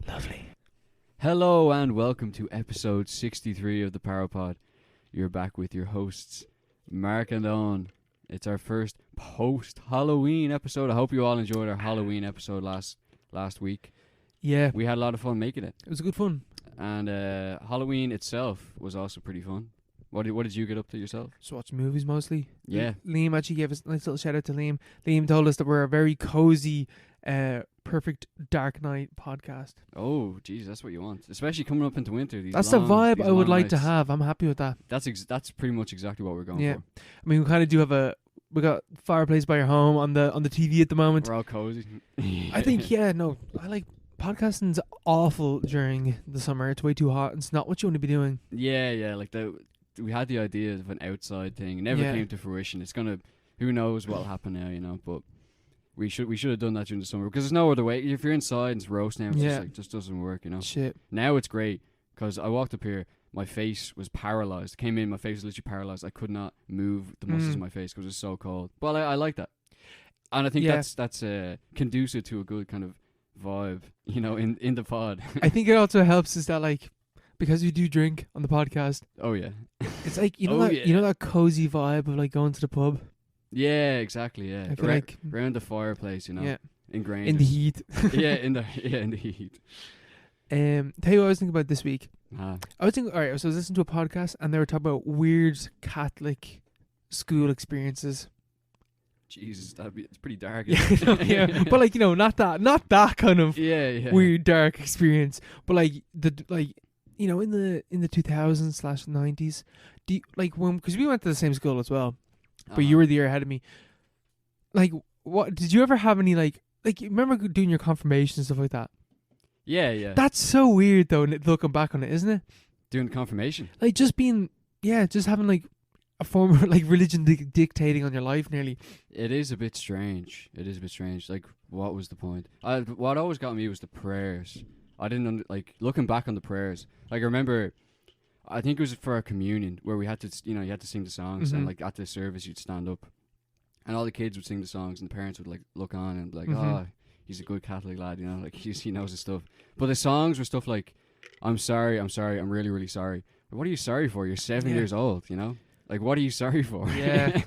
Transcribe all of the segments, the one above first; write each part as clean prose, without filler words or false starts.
Lovely. Hello and welcome to episode 63 of the Parapod. You're back with your hosts, Mark and Owen. It's our first post-Halloween episode. I hope you all enjoyed our Halloween episode last week. Yeah, We had a lot of fun making it. it was good fun. And Halloween itself was also pretty fun. What did you get up to yourself? Just watched movies mostly. Yeah. Liam actually gave us a nice little shout out to Liam. Liam told us that we're a very cozy, perfect Dark Knight podcast. Oh, geez, that's what you want. Especially coming up into winter. That's the vibe I would like to nights. have. I'm happy with that. That's pretty much exactly what we're going Yeah. for. I mean, we kind of do have we got fireplace by your home on the TV at the moment. We're all cozy. I think, I like podcasting's awful during the summer. It's way too hot. It's not what you want to be doing. Yeah, like we had the idea of an outside thing. It never came to fruition. It's gonna, who knows what'll happen now, but we should have done that during the summer because there's no other way. If you're inside and it's roasting, it just doesn't work, Shit. Now it's great because I walked up here, my face was paralyzed. Came in, my face was literally paralyzed. I could not move the muscles in my face because it was so cold. But I like that, and I think that's conducive to a good kind of vibe, in the pod. I think it also helps is that because we do drink on the podcast. Oh yeah. It's like you know that cozy vibe of like going to the pub. Yeah, exactly. Yeah, I feel like around the fireplace, Yeah, ingrained in the heat. in the heat. Tell you what I was thinking about this week. Ah. I was thinking, all right. So I was listening to a podcast and they were talking about weird Catholic school experiences. Jesus, it's pretty dark. Yeah, but not that kind of weird dark experience. But in the 2000s/90s, because we went to the same school as well, but you were the year ahead of me. What did you ever have any remember doing your confirmation and stuff like that? Yeah. That's so weird though, looking back on it, isn't it? Doing confirmation. Just having a form of religion dictating on your life nearly. It is a bit strange. Like, what was the point? What always got me was the prayers. I didn't looking back on the prayers. I remember, I think it was for our communion where we had to, you had to sing the songs, and at the service you'd stand up, and all the kids would sing the songs, and the parents would look on and be like, oh, he's a good Catholic lad, he knows his stuff. But the songs were stuff like, I'm sorry, I'm really, really sorry. But what are you sorry for? You're 7 years old, what are you sorry for? Yeah.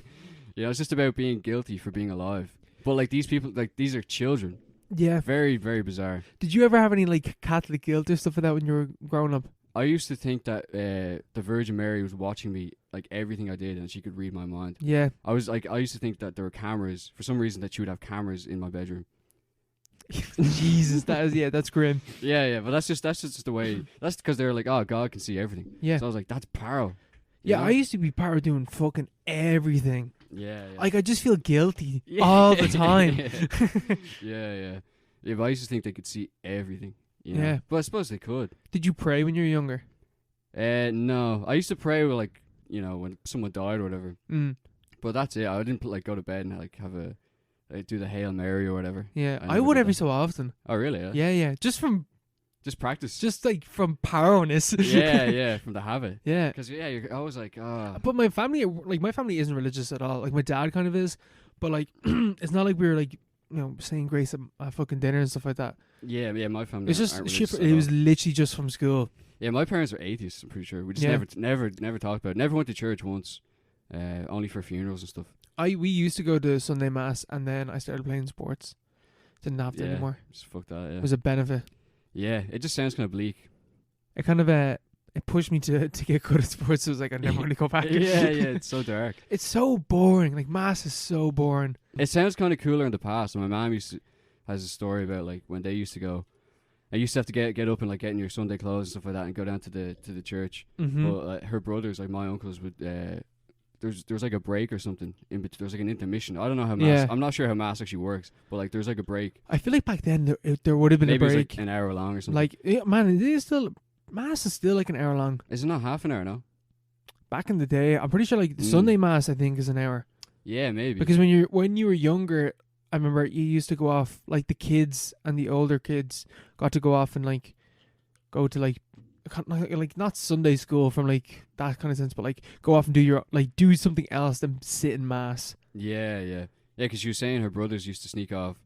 It's just about being guilty for being alive. But these people, these are children. Yeah. Very, very bizarre. Did you ever have any Catholic guilt or stuff like that when you were growing up? I used to think that the Virgin Mary was watching me, everything I did, and she could read my mind. Yeah. I used to think that there were cameras, for some reason, that she would have cameras in my bedroom. Jesus, that's grim. Yeah, but that's just the way. That's because they're like, oh, God can see everything. Yeah. So I was like, that's paro. Yeah, I used to be part of doing fucking everything. Yeah. I just feel guilty all the time. Yeah, but I used to think they could see everything. Yeah. But I suppose they could. Did you pray when you were younger? No. I used to pray with when someone died or whatever. But that's it. I didn't go to bed and have do the Hail Mary or whatever. Yeah, I would every so often. Oh really? Yeah. Just practice. Just from parowness. Yeah, from the habit. Yeah. Because you're always But my family, my family isn't religious at all. My dad kind of is, but it's not like we were saying grace at fucking dinner and stuff like that. Yeah, my family. It's just it was literally just from school. Yeah, my parents are atheists. I'm pretty sure. We just never talked about it. Never went to church once. Only for funerals and stuff. We used to go to Sunday mass, and then I started playing sports. Didn't have to anymore. Just fuck that. Yeah. It was a benefit. Yeah, it just sounds kind of bleak. It kind of it pushed me to get good at sports. So it was I never want to go back. Yeah, it's so dark. It's so boring. Mass is so boring. It sounds kind of cooler in the past. My mom has a story about when they used to go. I used to have to get up and get in your Sunday clothes and stuff like that and go down to the church. But her brothers, my uncles, would there's a break or something in between. There's an intermission. I don't know how mass. Yeah. I'm not sure how mass actually works, but there's a break. I feel like back then there would have been Maybe a break. It's an hour long or something. It is still mass is still an hour long. Is it not half an hour now? Back in the day, I'm pretty sure Sunday mass I think is an hour. Yeah, maybe. Because when you were younger, I remember you used to go off the kids and the older kids got to go off and go to not Sunday school from that kind of sense, but go off and do your do something else than sit in mass. Yeah. Yeah, because she was saying her brothers used to sneak off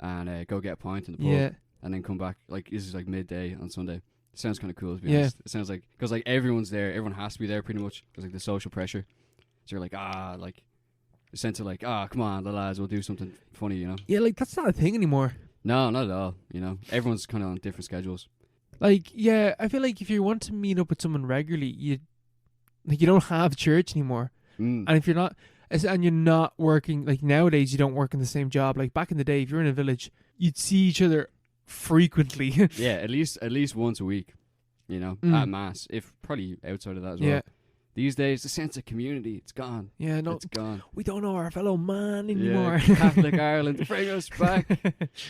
and go get a pint in the pub. Yeah. And then come back. Like, this is like midday on Sunday. It sounds kind of cool, to be honest. It sounds like, because like everyone's there. Everyone has to be there pretty much. Because like the social pressure. So you're like, like, the sense of like, come on, the lads, we'll do something funny, you know? Yeah, like, that's not a thing anymore. No, not at all, you know? Everyone's kind of on different schedules. Like, yeah, I feel like if you want to meet up with someone regularly, you don't have church anymore. And if you're not, and you're not working, like nowadays you don't work in the same job. Like back in the day, if you're in a village, you'd see each other frequently. Yeah, at least once a week, you know, at mass. If probably outside of that as well. These days, the sense of community, it's gone. Yeah, no, it's gone. We don't know our fellow man anymore. Yeah, Catholic Ireland, bring us back.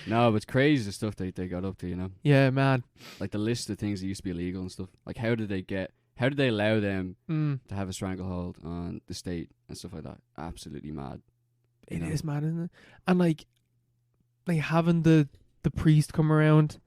No, but it's crazy the stuff they got up to, you know. Yeah, man. Like the list of things that used to be illegal and stuff. Like how did they allow them to have a stranglehold on the state and stuff like that? Absolutely mad. It is mad, isn't it? And like having the priest come around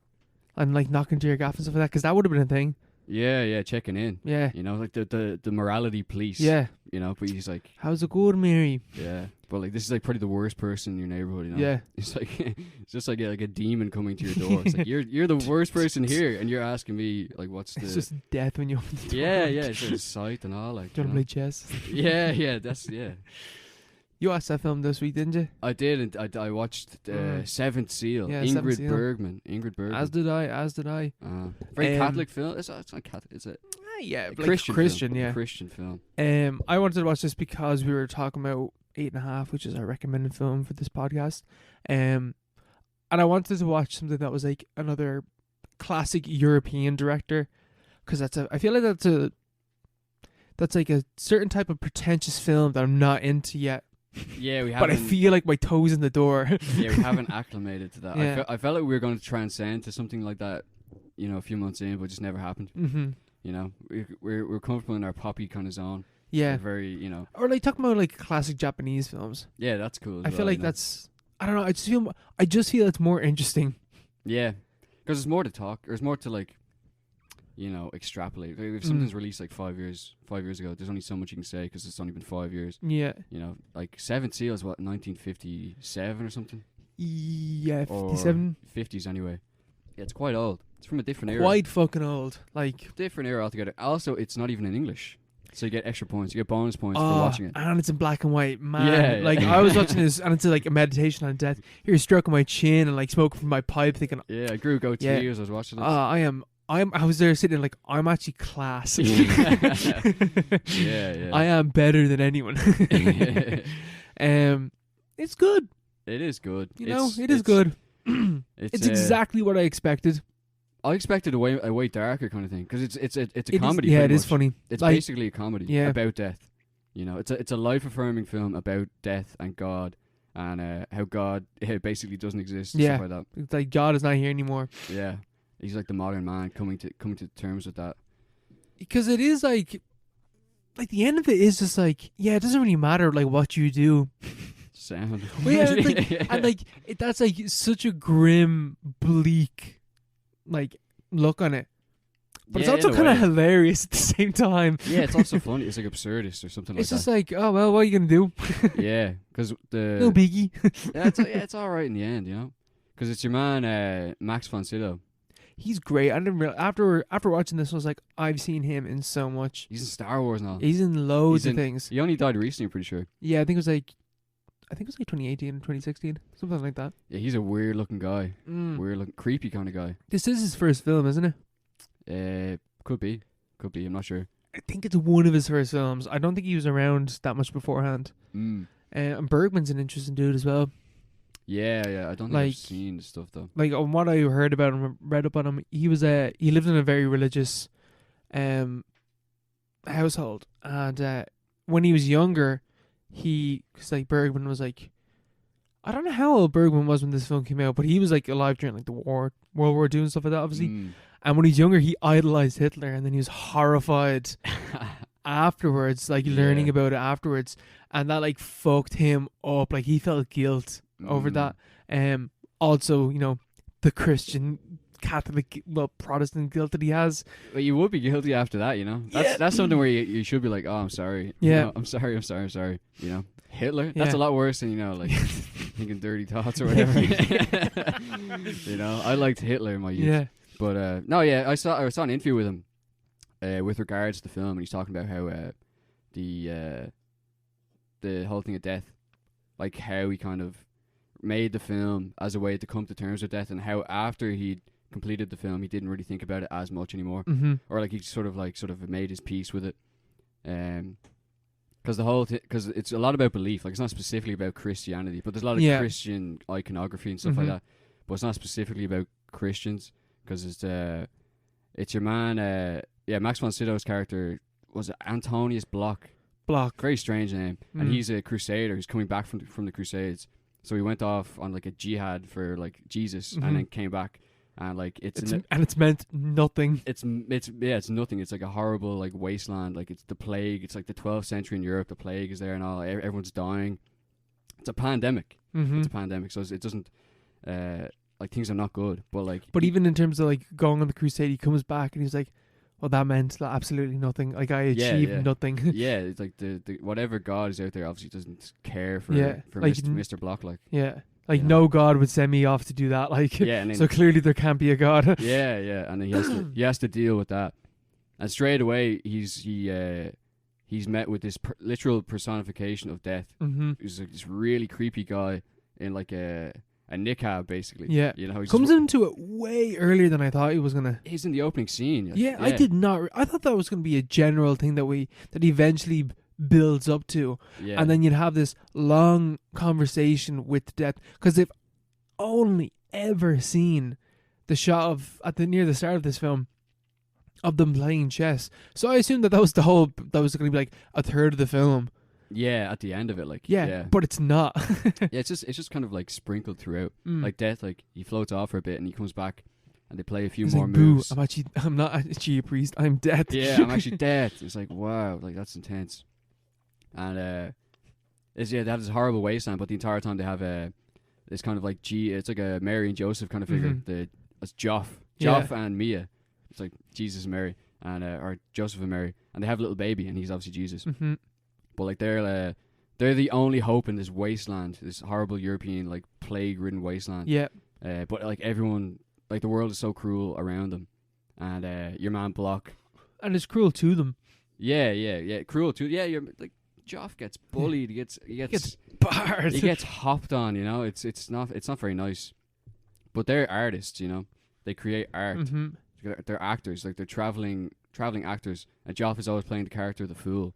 and like knocking to your gaff and stuff like that, because that would have been a thing. Yeah, checking in. Yeah. You know, like the morality police. Yeah. You know, but he's like, how's it going, Mary? Yeah. But like, this is like probably the worst person in your neighborhood, you know? Yeah. It's like, it's just like a demon coming to your door. It's like, you're the worst person here, and you're asking me, like, what's the... It's just death when you open the door. Yeah, it's like a sight and all, like, do you want to play chess? Yeah, You watched that film this week, didn't you? I did, and I watched Seventh Seal. Yeah, Ingrid Bergman. As did I. Very Catholic film. It's not Catholic, is it? Yeah, like Christian film. Yeah. Christian film. I wanted to watch this because we were talking about 8.5, which is our recommended film for this podcast. And I wanted to watch something that was like another classic European director, because I feel like that's like a certain type of pretentious film that I'm not into yet. Yeah, we haven't. But I feel like my toes in the door. Yeah, we haven't acclimated to that. Yeah. I felt like we were going to transcend to something like that, you know, a few months in, but it just never happened. Mm-hmm. You know, we're comfortable in our poppy kind of zone. Yeah, we're very, you know, or like talking about like classic Japanese films. Yeah, that's cool. I feel like that's, I don't know. I just feel it's more interesting. Yeah, because there's more to talk, or there's more to like, you know, extrapolate. Like if something's released like 5 years ago, there's only so much you can say because it's only been 5 years. Yeah. You know, like Seventh Seal is what, 1957 or something? Yeah, 57. 50s anyway. Yeah, it's quite old. It's from a different era. Quite fucking old. Like, different era altogether. Also, it's not even in English. So you get extra points. You get bonus points for watching it. And it's in black and white. Man. Yeah. Like, I was watching this, and it's like a meditation on death. You're stroking my chin and like smoking from my pipe, thinking... Yeah, I grew goatee as I was watching it. I was there sitting like, I'm actually class. Yeah. I am better than anyone. It's good. It is good. You know, it is good. It's exactly what I expected. I expected a way darker kind of thing, because it's a comedy. Yeah, it is funny. It's like, basically a comedy about death. You know, it's a life affirming film about death and God, and how God basically doesn't exist. And stuff like that. It's like God is not here anymore. Yeah, he's like the modern man coming to terms with that. Because it is like the end of it is just like, it doesn't really matter like what you do. Sound. Well, and like that's like such a grim, bleak, like look on it, but it's also kind of hilarious at the same time. Yeah, it's also funny. It's like absurdist or something like that. It's just like, oh well, what are you gonna do? Yeah, because no biggie. It's all right in the end, you know, because it's your man Max von Sydow. He's great. I didn't realize, after watching this, I was like, I've seen him in so much. He's in Star Wars now. He's in loads of things. He only died recently, I'm pretty sure. Yeah, I think it was like 2018 or 2016, something like that. Yeah, he's a weird looking guy. Weird looking, creepy kind of guy. This is his first film, isn't it? Could be. I'm not sure. I think it's one of his first films. I don't think he was around that much beforehand. And Bergman's an interesting dude as well. Yeah. I don't think I've seen the stuff though. Like on what I heard about him, read up on him, he lived in a very religious household, and when he was younger, because like Bergman was like, I don't know how old Bergman was when this film came out, but he was like alive during like the World War II and stuff like that, obviously. And when he was younger, he idolized Hitler, and then he was horrified afterwards, like learning about it afterwards, and that like fucked him up. Like he felt guilt over that. Also, you know, the Christian Catholic, Protestant guilt that he has. But you would be guilty after that, you know. That's something where you should be like, oh, I'm sorry. Yeah. You know, I'm sorry. You know, Hitler. That's a lot worse than, you know, like thinking dirty thoughts or whatever. You know, I liked Hitler in my youth. Yeah. But I saw an interview with him with regards to the film, and he's talking about how the whole thing of death, like how he kind of made the film as a way to come to terms with death, and how after he'd completed the film he didn't really think about it as much anymore, or like he sort of made his peace with it, because because it's a lot about belief. Like, it's not specifically about Christianity, but there's a lot of Christian iconography and stuff like that, but it's not specifically about Christians, because it's your man Max von Sydow's character was Antonius Block. Very strange name. And he's a crusader who's coming back from the Crusades. So he went off on like a jihad for like Jesus, and then came back, and like it's meant nothing. It's nothing. It's like a horrible like wasteland. Like, it's the plague. It's like the 12th century in Europe. The plague is there and all. Everyone's dying. It's a pandemic. It's a pandemic. So it doesn't like, things are not good. But even in terms of like going on the crusade, he comes back and he's like, well, that meant absolutely nothing. Like, I achieved nothing. Yeah, it's like the whatever God is out there obviously doesn't care for like, Mr. Block. Like, like, no God would send me off to do that. Like, and then, so clearly there can't be a God. and then he has to deal with that. And straight away he's met with this literal personification of death. He's like this really creepy guy in like a niqab, basically. Yeah. You know, he comes into it way earlier than I thought he was gonna. He's in the opening scene. Yeah, I did not. I thought that was gonna be a general thing that eventually builds up to, and then you'd have this long conversation with death. Because they've only ever seen the shot of near the start of this film of them playing chess. So I assumed that was that was gonna be like a third of the film. Yeah, at the end of it, like but it's not. It's just kind of like sprinkled throughout. Like death, like he floats off for a bit and he comes back, and they play a few more moves. I'm not actually a priest. I'm death. Yeah, I'm actually dead. It's like, wow, like that's intense. And they have this horrible wasteland, but the entire time they have this kind of like it's like a Mary and Joseph kind of figure. It's Joff and Mia. It's like Jesus and Mary, and or Joseph and Mary, and they have a little baby, and he's obviously Jesus. But like they're the only hope in this wasteland, this horrible European like plague-ridden wasteland. Yeah. But like everyone, like the world is so cruel around them, and your man Block, and it's cruel to them. Yeah, cruel to you're like Joff gets bullied. He gets barred. He gets hopped on. You know, it's not very nice. But they're artists. You know, they create art. They're actors. Like they're traveling actors. And Joff is always playing the character of the fool.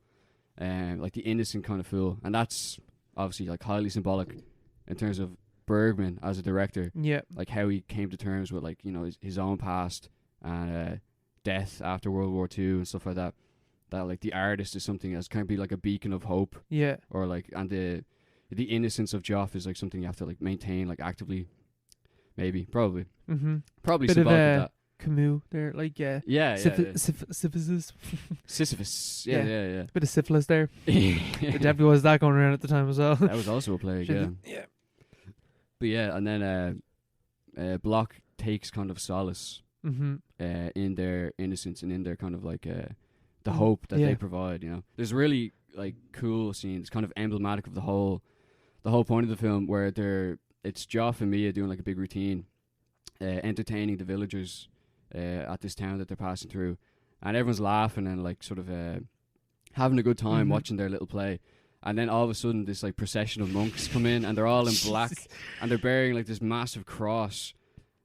Like the innocent kind of fool, and that's obviously like highly symbolic in terms of Bergman as a director. Yeah, like how he came to terms with like, you know, his own past and death after World War II and stuff like that. That like the artist is something that's kind of be like a beacon of hope. Yeah, or like, and the innocence of Joff is like something you have to like maintain like actively. Maybe, probably bit symbolic of that. Camus there, like Sisyphus. Sisyphus, yeah. Bit of syphilis there. There definitely was that going around at the time as well. That was also a plague, yeah. But yeah, and then Block takes kind of solace in their innocence and in their kind of like the hope that they provide. You know, there's really like cool scenes, kind of emblematic of the whole point of the film, where it's Joff and Mia doing like a big routine, entertaining the villagers at this town that they're passing through, and everyone's laughing and like sort of having a good time watching their little play. And then all of a sudden this like procession of monks come in, and they're all in black and they're bearing like this massive cross,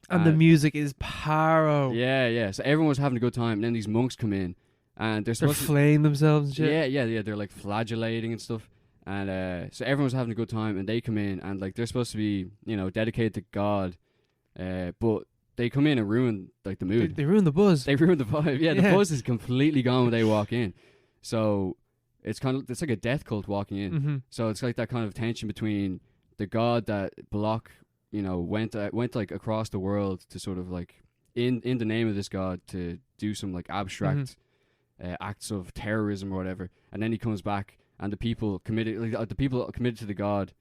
and the music is paro. Yeah, so everyone was having a good time, and then these monks come in and they're flaying themselves and shit. Yeah, they're like flagellating and stuff. And so everyone was having a good time, and they come in and like they're supposed to be, you know, dedicated to God, but they come in and ruin like the mood. They ruin the buzz. They ruin the vibe. Yeah, the buzz is completely gone when they walk in. So it's like a death cult walking in. So it's like that kind of tension between the God that Block, you know, went like across the world to sort of like in the name of this God to do some like abstract acts of terrorism or whatever, and then he comes back, and the people committed to the God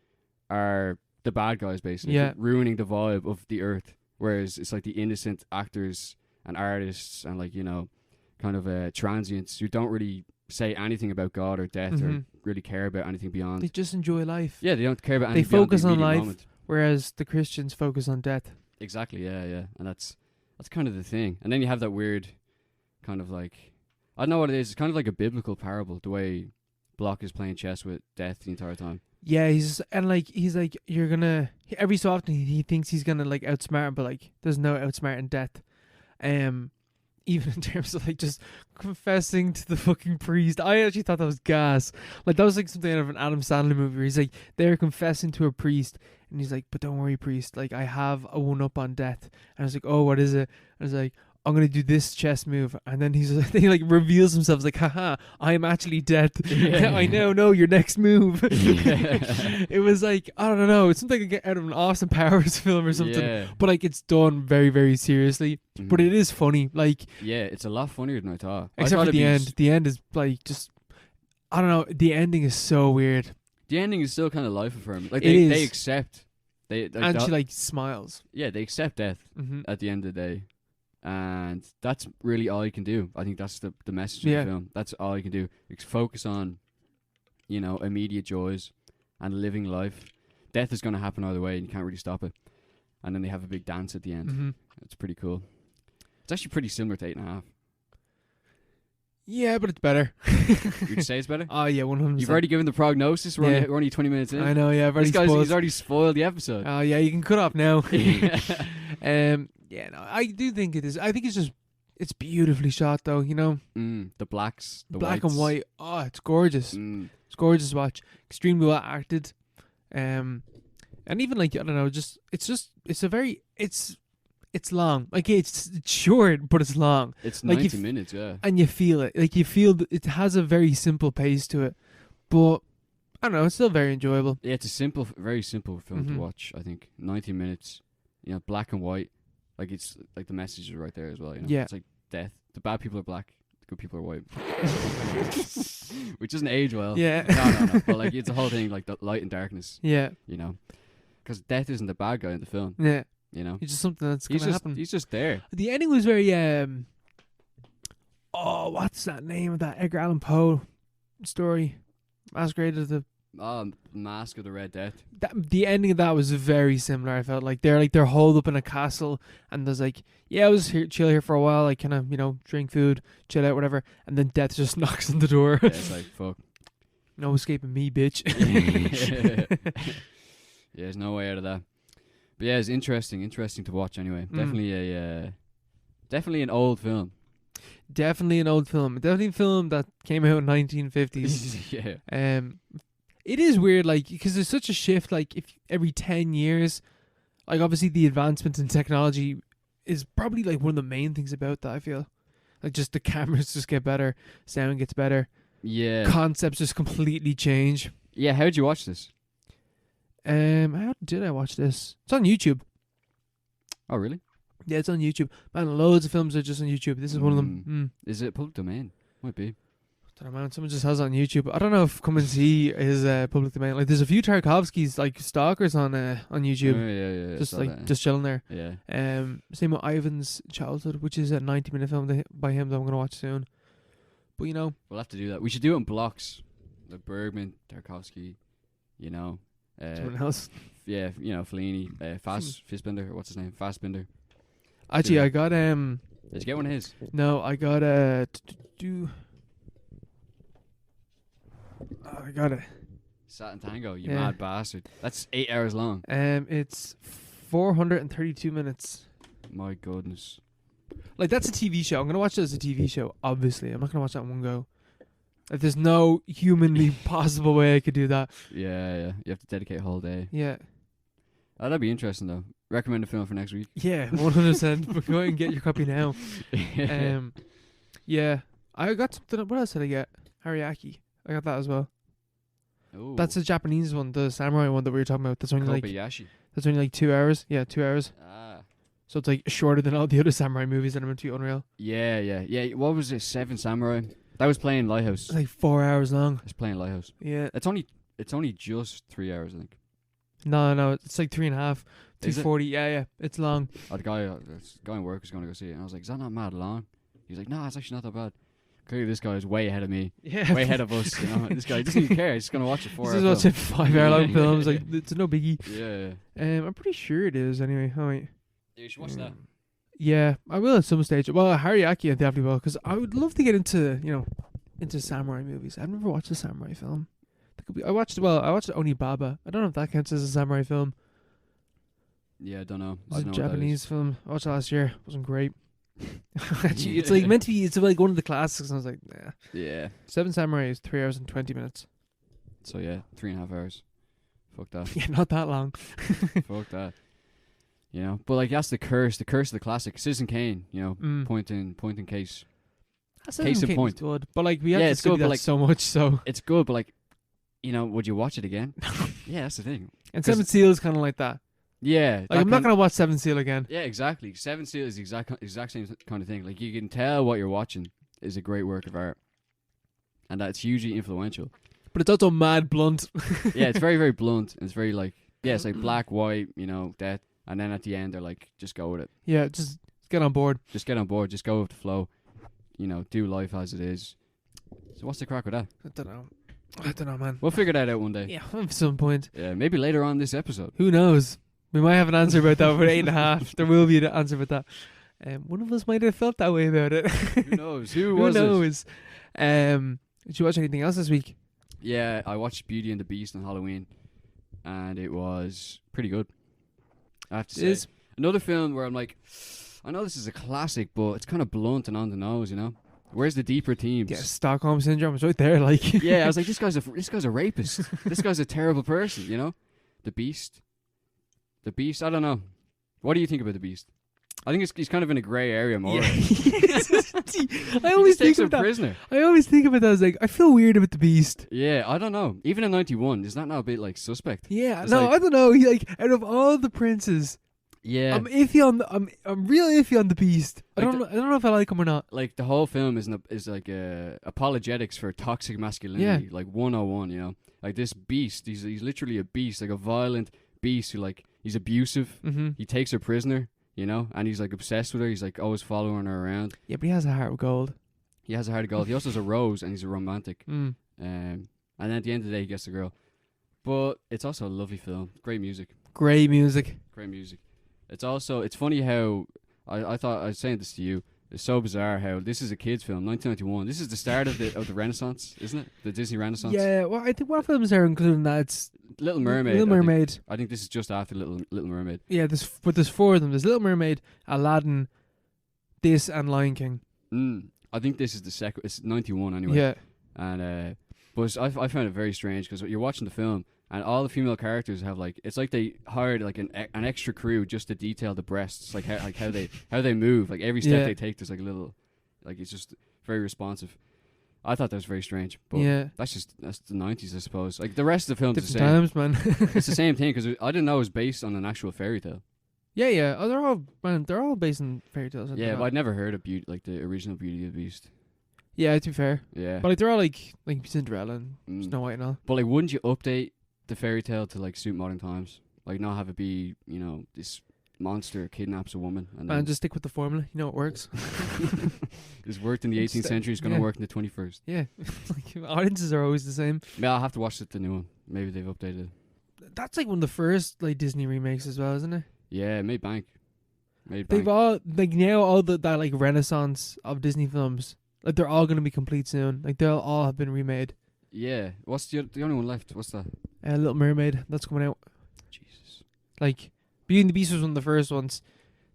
are the bad guys, basically, ruining the vibe of the earth Whereas it's like the innocent actors and artists and like, you know, kind of transients who don't really say anything about God or death or really care about anything beyond. They just enjoy life. Yeah, they don't care about anything. They focus on life, moment. whereas the Christians focus on death. Exactly. Yeah, yeah, and that's kind of the thing. And then you have that weird kind of like, I don't know what it is. It's kind of like a biblical parable. The way Block is playing chess with death the entire time. Yeah, he's like you're gonna every so often he thinks he's gonna like outsmart him, but like there's no outsmarting death. Even in terms of like just confessing to the fucking priest. I actually thought that was gas. Like that was like something out of an Adam Sandler movie where he's like they're confessing to a priest and he's like, but don't worry, priest, like I have a one up on death. And I was like, oh, what is it? I was like, I'm gonna do this chess move, and then he like reveals himself like, haha, I am actually death. Yeah. I now know your next move. It was like, I don't know, it's something I get out of an Austin Powers film or something, but like it's done very, very seriously. But it is funny, like it's a lot funnier than I thought. Except for the end. The end is like just, I don't know. The ending is so weird. The ending is still kind of life affirming. Like they accept. And she like smiles. Yeah, they accept death at the end of the day. And that's really all you can do. I think that's the message of the film. That's all you can do. Focus on, you know, immediate joys and living life. Death is going to happen either way and you can't really stop it. And then they have a big dance at the end. It's pretty cool. It's actually pretty similar to 8.5. Yeah, but it's better. You'd say it's better? Oh, yeah, 100%. You've already given the prognosis. We're only 20 minutes in. I know, yeah. He's already spoiled the episode. Oh, yeah, you can cut off now. Yeah, no, I do think it is. I think it's beautifully shot, though, you know? The blacks, the black whites. and white. Oh, it's gorgeous. It's gorgeous to watch. Extremely well acted. And even, like, I don't know, it's long. Like, it's short, but it's long. It's like 90 minutes, yeah. And you feel it. Like, you feel it has a very simple pace to it. But, I don't know, it's still very enjoyable. Yeah, it's a very simple film to watch, I think. 90 minutes, you know, black and white. Like, it's, like, the message is right there as well, you know? Yeah. It's like death. The bad people are black. The good people are white. Which doesn't age well. Yeah. No. But, like, it's a whole thing, like, the light and darkness. Yeah. You know? Because death isn't the bad guy in the film. Yeah. You know? It's just something that's going to happen. He's just there. The ending was very, what's that name of that Edgar Allan Poe story? Masquerade of the... Mask of the Red Death. The ending of that was very similar. I felt like they're holed up in a castle, and there's like, I was chill here for a while, like kind of, you know, drink food, chill out, whatever, and then death just knocks on the door. Yeah, it's like, fuck. No escaping me, bitch. Yeah, there's no way out of that. But yeah, it's interesting to watch anyway. Definitely an old film. Definitely an old film. Definitely a film that came out in 1950s. Yeah. It is weird, like, because there's such a shift, like, if every 10 years, like, obviously the advancement in technology is probably, like, one of the main things about that, I feel. Like, just the cameras just get better, sound gets better. Yeah. Concepts just completely change. Yeah, how'd you watch this? How did I watch this? It's on YouTube. Oh, really? Yeah, it's on YouTube. Man, loads of films are just on YouTube. This is one of them. Is it public domain? Might be. I don't know, man. Someone just has it on YouTube. I don't know if Come and See is public domain. Like, there's a few Tarkovsky's, like, stalkers on YouTube. Yeah. Just like just chilling there. Yeah. Same with Ivan's Childhood, which is a 90-minute film by him that I'm gonna watch soon. But you know, we'll have to do that. We should do it in blocks. Like Bergman, Tarkovsky, you know. Someone else. Yeah, you know, Fellini, Fassbinder, or what's his name? Fassbinder. Actually, I got Did you get one of his? No, I got I got it. Satin Tango, you mad bastard. That's 8 hours long. It's 432 minutes. My goodness. Like, that's a TV show. I'm going to watch it as a TV show, obviously. I'm not going to watch that in one go. Like, there's no humanly possible way I could do that. Yeah. You have to dedicate a whole day. Yeah. Oh, that'd be interesting, though. Recommend a film for next week. Yeah, 100%. But go ahead and get your copy now. Yeah. I got something. What else did I get? Hariyaki. I got that as well. Ooh. That's the Japanese one, the samurai one that we were talking about. That's only Kobayashi. That's only like 2 hours. Yeah, 2 hours. So it's like shorter than all the other samurai movies that are meant to be unreal. Yeah. What was it? Seven Samurai. That was playing Lighthouse. It's like 4 hours long. It's playing Lighthouse. Yeah. It's only just 3 hours, I think. No, it's like 3.5. 240. Yeah. It's long. The guy in work was going to go see it, and I was like, "Is that not mad long?" He's like, "No, it's actually not that bad." Clearly, this guy is way ahead of me. Yeah. Way ahead of us. You know, this guy doesn't even care. He's just going to watch it 4 hours. He's watching 5-hour-long films. Like, it's no biggie. Yeah. I'm pretty sure it is. Anyway, all right. You should watch that. Yeah, I will at some stage. Well, Harryaki I definitely will, because I would love to get into samurai movies. I've never watched a samurai film. I watched Onibaba. I don't know if that counts as a samurai film. Yeah, I don't know. It's a Japanese film. I watched it last year. It wasn't great. Actually, it's like meant to be. It's like one of the classics, and I was like, nah. Yeah. 7 Samurai is 3 hours and 20 minutes. So yeah, 3.5 hours. Fuck that. Yeah, not that long. Fuck that. You know, but like that's the curse of the classic. Citizen Kane. You know, point in case. Case in point. Good, but like we have to study that like, so much. So it's good, but like, you know, would you watch it again? Yeah, that's the thing. And Seven Seal is kind of like that. Yeah, like I'm not gonna watch Seven Seal again. Yeah, exactly. Seven Seal is the exact same kind of thing. Like you can tell what you're watching is a great work of art, and that's hugely influential. But it's also mad blunt. Yeah, it's very, very blunt. And it's very like it's like black, white, you know, death, and then at the end they're like, just go with it. Yeah, just get on board. Just get on board. Just go with the flow. You know, do life as it is. So what's the crack with that? I don't know, man. We'll figure that out one day. Yeah, at some point. Yeah, maybe later on this episode. Who knows? We might have an answer about that for 8.5. There will be an answer about that. One of us might have felt that way about it. Who knows? Who knows? Did you watch anything else this week? Yeah, I watched Beauty and the Beast on Halloween, and it was pretty good. I have to say. It is another film where I'm like, I know this is a classic, but it's kind of blunt and on the nose, you know? Where's the deeper themes? Yeah, Stockholm Syndrome is right there, like. Yeah, I was like, this guy's a rapist. This guy's a terrible person, you know? The Beast, I don't know. What do you think about the Beast? I think he's kind of in a grey area more. Yeah. I always think of that. Prisoner. I always think about that as like, I feel weird about the Beast. Yeah, I don't know. Even in 91, is that not a bit like suspect? Yeah, it's no, like, I don't know. He like out of all the princes, yeah, I'm iffy on I'm real iffy on the Beast. Like I don't know if I like him or not. Like the whole film is like apologetics for toxic masculinity, like 101. You know, like this Beast, he's literally a beast, like a violent beast who like he's abusive. Mm-hmm. He takes her prisoner. You know, and he's like obsessed with her. He's like always following her around. Yeah, but he has a heart of gold. He has a heart of gold. He also has a rose, and he's a romantic. Mm. And then at the end of the day, he gets the girl. But it's also a lovely film. Great music. Great music. It's funny how I thought I was saying this to you. It's so bizarre how this is a kids' film, 1991. This is the start of the Renaissance, isn't it? The Disney Renaissance. Yeah. Well, I think what films are included in that? It's Little Mermaid. Little Mermaid. I think this is just after Little Mermaid. Yeah, there's 4 of them. There's Little Mermaid, Aladdin, this, and Lion King. I think this is the second. It's 91 anyway. Yeah. And but I found it very strange because you're watching the film and all the female characters have like it's like they hired like an extra crew just to detail the breasts, like how they move, like every step they take. There's like a little, like it's just very responsive. I thought that was very strange, but that's the 90s, I suppose. Like the rest of the film's different the same. times, man. It's the same thing because I didn't know it was based on an actual fairy tale. Yeah. Oh, they're all based on fairy tales. Yeah, but I'd never heard of the original Beauty and the Beast. Yeah, to be fair. Yeah, but like they're all like Cinderella and Snow White and all. But like, wouldn't you update the fairy tale to like suit modern times? Like, not have it be this monster kidnaps a woman and just stick with the formula. You know it works. It's worked in the 18th century. It's going to work in the 21st. Yeah, like, audiences are always the same. Yeah, I'll have to watch the new one. Maybe they've updated. That's like one of the first like Disney remakes as well, isn't it? Yeah, made bank. They've all like now all that like renaissance of Disney films. Like they're all going to be complete soon. Like they'll all have been remade. Yeah. What's the only one left? What's that? Little Mermaid. That's coming out. Jesus. Like Beauty and the Beast was one of the first ones.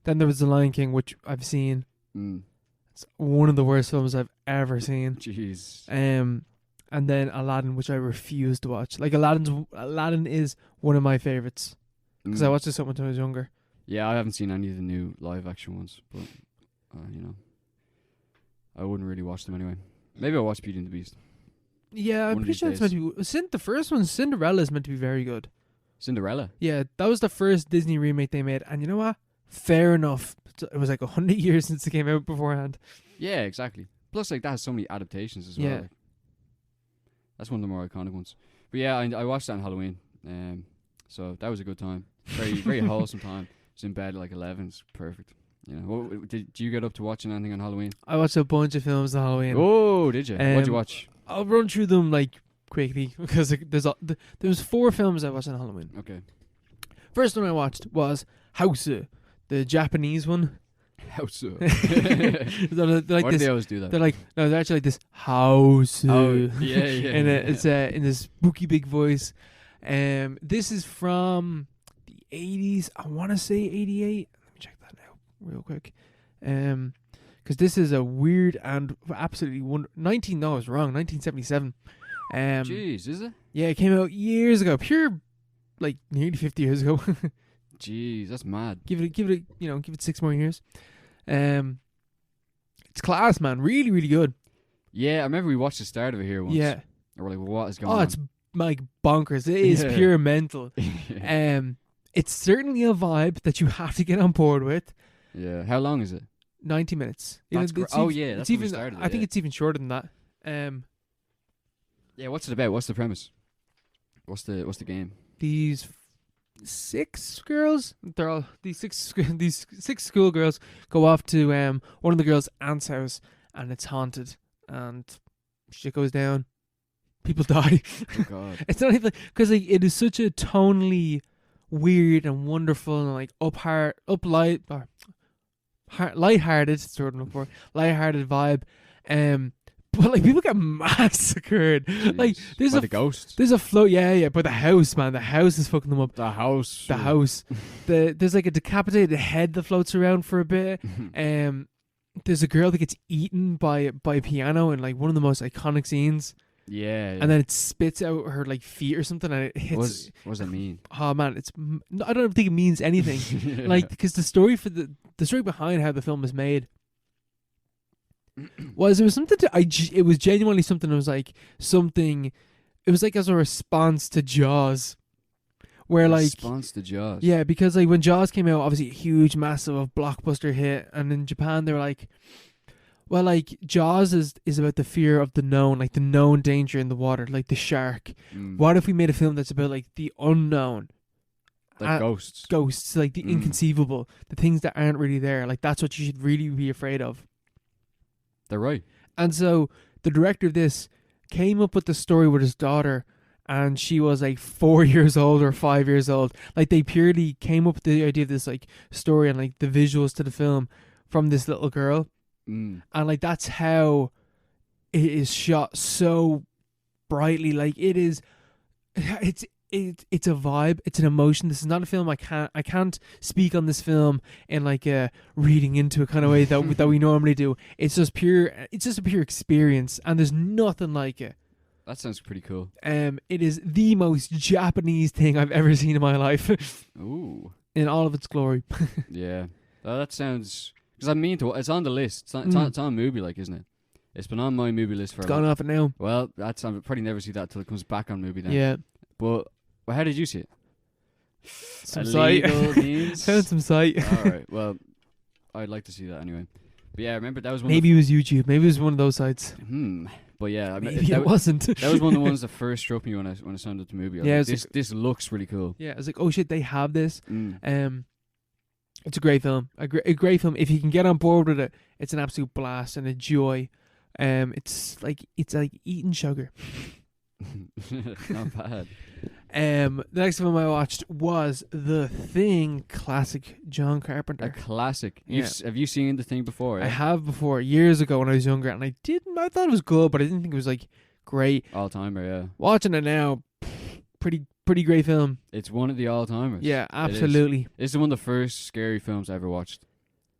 Then there was The Lion King, which I've seen. It's one of the worst films I've ever seen. Jeez. And then Aladdin, which I refuse to watch. Like Aladdin is one of my favorites because I watched it so much when I was younger. Yeah, I haven't seen any of the new live action ones, but I wouldn't really watch them anyway. Maybe I'll watch Beauty and the Beast. Yeah, I'm pretty sure it's meant to be. The first one, Cinderella, is meant to be very good. Cinderella? Yeah, that was the first Disney remake they made. And you know what? Fair enough. It was like 100 years since it came out beforehand. Yeah, exactly. Plus, like, that has so many adaptations as well. Like, that's one of the more iconic ones. But yeah, I watched that on Halloween. So that was a good time. Very wholesome time. It's in bed at like 11. It's perfect. You know, did you get up to watching anything on Halloween? I watched a bunch of films on Halloween. Oh, did you? What'd you watch? I'll run through them like quickly because there's 4 films I watched on Halloween. Okay. First one I watched was House, the Japanese one. House. They're like Why do they always do that? They're like no, they're actually like this house. Oh, yeah. And it's in this spooky big voice. This is from the 80s. I want to say 88. Let me check that now real quick. Because this is a weird and absolutely No, I was wrong. 1977. Jeez, is it? Yeah, it came out years ago. Pure, like nearly 50 years ago. Jeez, that's mad. Give it 6 more years. It's class, man. Really, really good. Yeah, I remember we watched the start of it here once. Yeah. And we're like, what is going on? Oh, it's like bonkers. It is pure mental. It's certainly a vibe that you have to get on board with. Yeah. How long is it? 90 minutes. That's that's when we started it, I think it's even shorter than that. Yeah, what's it about? What's the premise? What's the game? These 6 girls, they're all these six schoolgirls go off to one of the girls' aunt's house, and it's haunted, and shit goes down. People die. Oh God. It's not even because like it is such a tonally weird and wonderful and like lighthearted sort of for lighthearted vibe. But like people get massacred. Jeez. Like there's By the ghosts. There's a float, yeah. But the house, man, the house is fucking them up. The house. There's like a decapitated head that floats around for a bit. There's a girl that gets eaten by a piano in like one of the most iconic scenes. Yeah. And then it spits out her like feet or something, and it hits. What does that mean? Oh man, I don't think it means anything. Like because the story behind how the film was made was it was something it was genuinely something. It was like something. It was like as a response to Jaws, where response to Jaws. Yeah, because like when Jaws came out, obviously a huge, massive blockbuster hit, and in Japan they were like, well, like Jaws is about the fear of the known, like the known danger in the water, like the shark. What if we made a film that's about like the unknown? Like ghosts. Ghosts, like the inconceivable, the things that aren't really there. Like that's what you should really be afraid of. They're right. And so the director of this came up with the story with his daughter, and she was like 4 years old or 5 years old. Like they purely came up with the idea of this like story and like the visuals to the film from this little girl. And like that's how it is shot so brightly. Like it's a vibe, it's an emotion. This is not a film I can't speak on this film in like a reading into a kind of way that we normally do. It's just a pure experience, and there's nothing like it. That sounds pretty cool. It is the most Japanese thing I've ever seen in my life. Ooh. In all of its glory. Yeah. That sounds. Because I mean, it's on the list. It's on movie, like, isn't it? It's been on my movie list for. It's gone off it now. Well, I'll probably never see that until it comes back on movie then. Yeah. But how did you see it? Some site. Found some site. All right. Well, I'd like to see that anyway. But yeah, I remember that was one. Maybe it was YouTube. Maybe it was one of those sites. But yeah, maybe it wasn't. That was one of the ones that first struck me when I signed up the movie. Yeah, like, this looks really cool. Yeah, I was like, oh shit, they have this. It's a great film. A great film. If you can get on board with it, it's an absolute blast and a joy. It's like eating sugar. Not bad. The next film I watched was The Thing, classic John Carpenter. A classic. Have you seen The Thing before? I have before, years ago when I was younger, and I thought it was good, but I didn't think it was like great. All timer, yeah. Watching it now, pretty great film. It's one of the all timers. Yeah, absolutely. It's one of the first scary films I ever watched.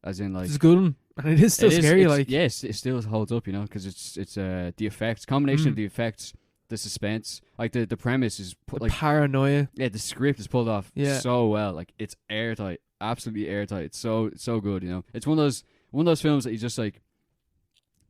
As in, like, it's a good one, and it is still scary. Yes, it still holds up, because it's the effects, combination of the effects, the suspense, like the premise is paranoia. Yeah, the script is pulled off so well. Like it's airtight, absolutely airtight. It's so good. It's one of those films that you just like.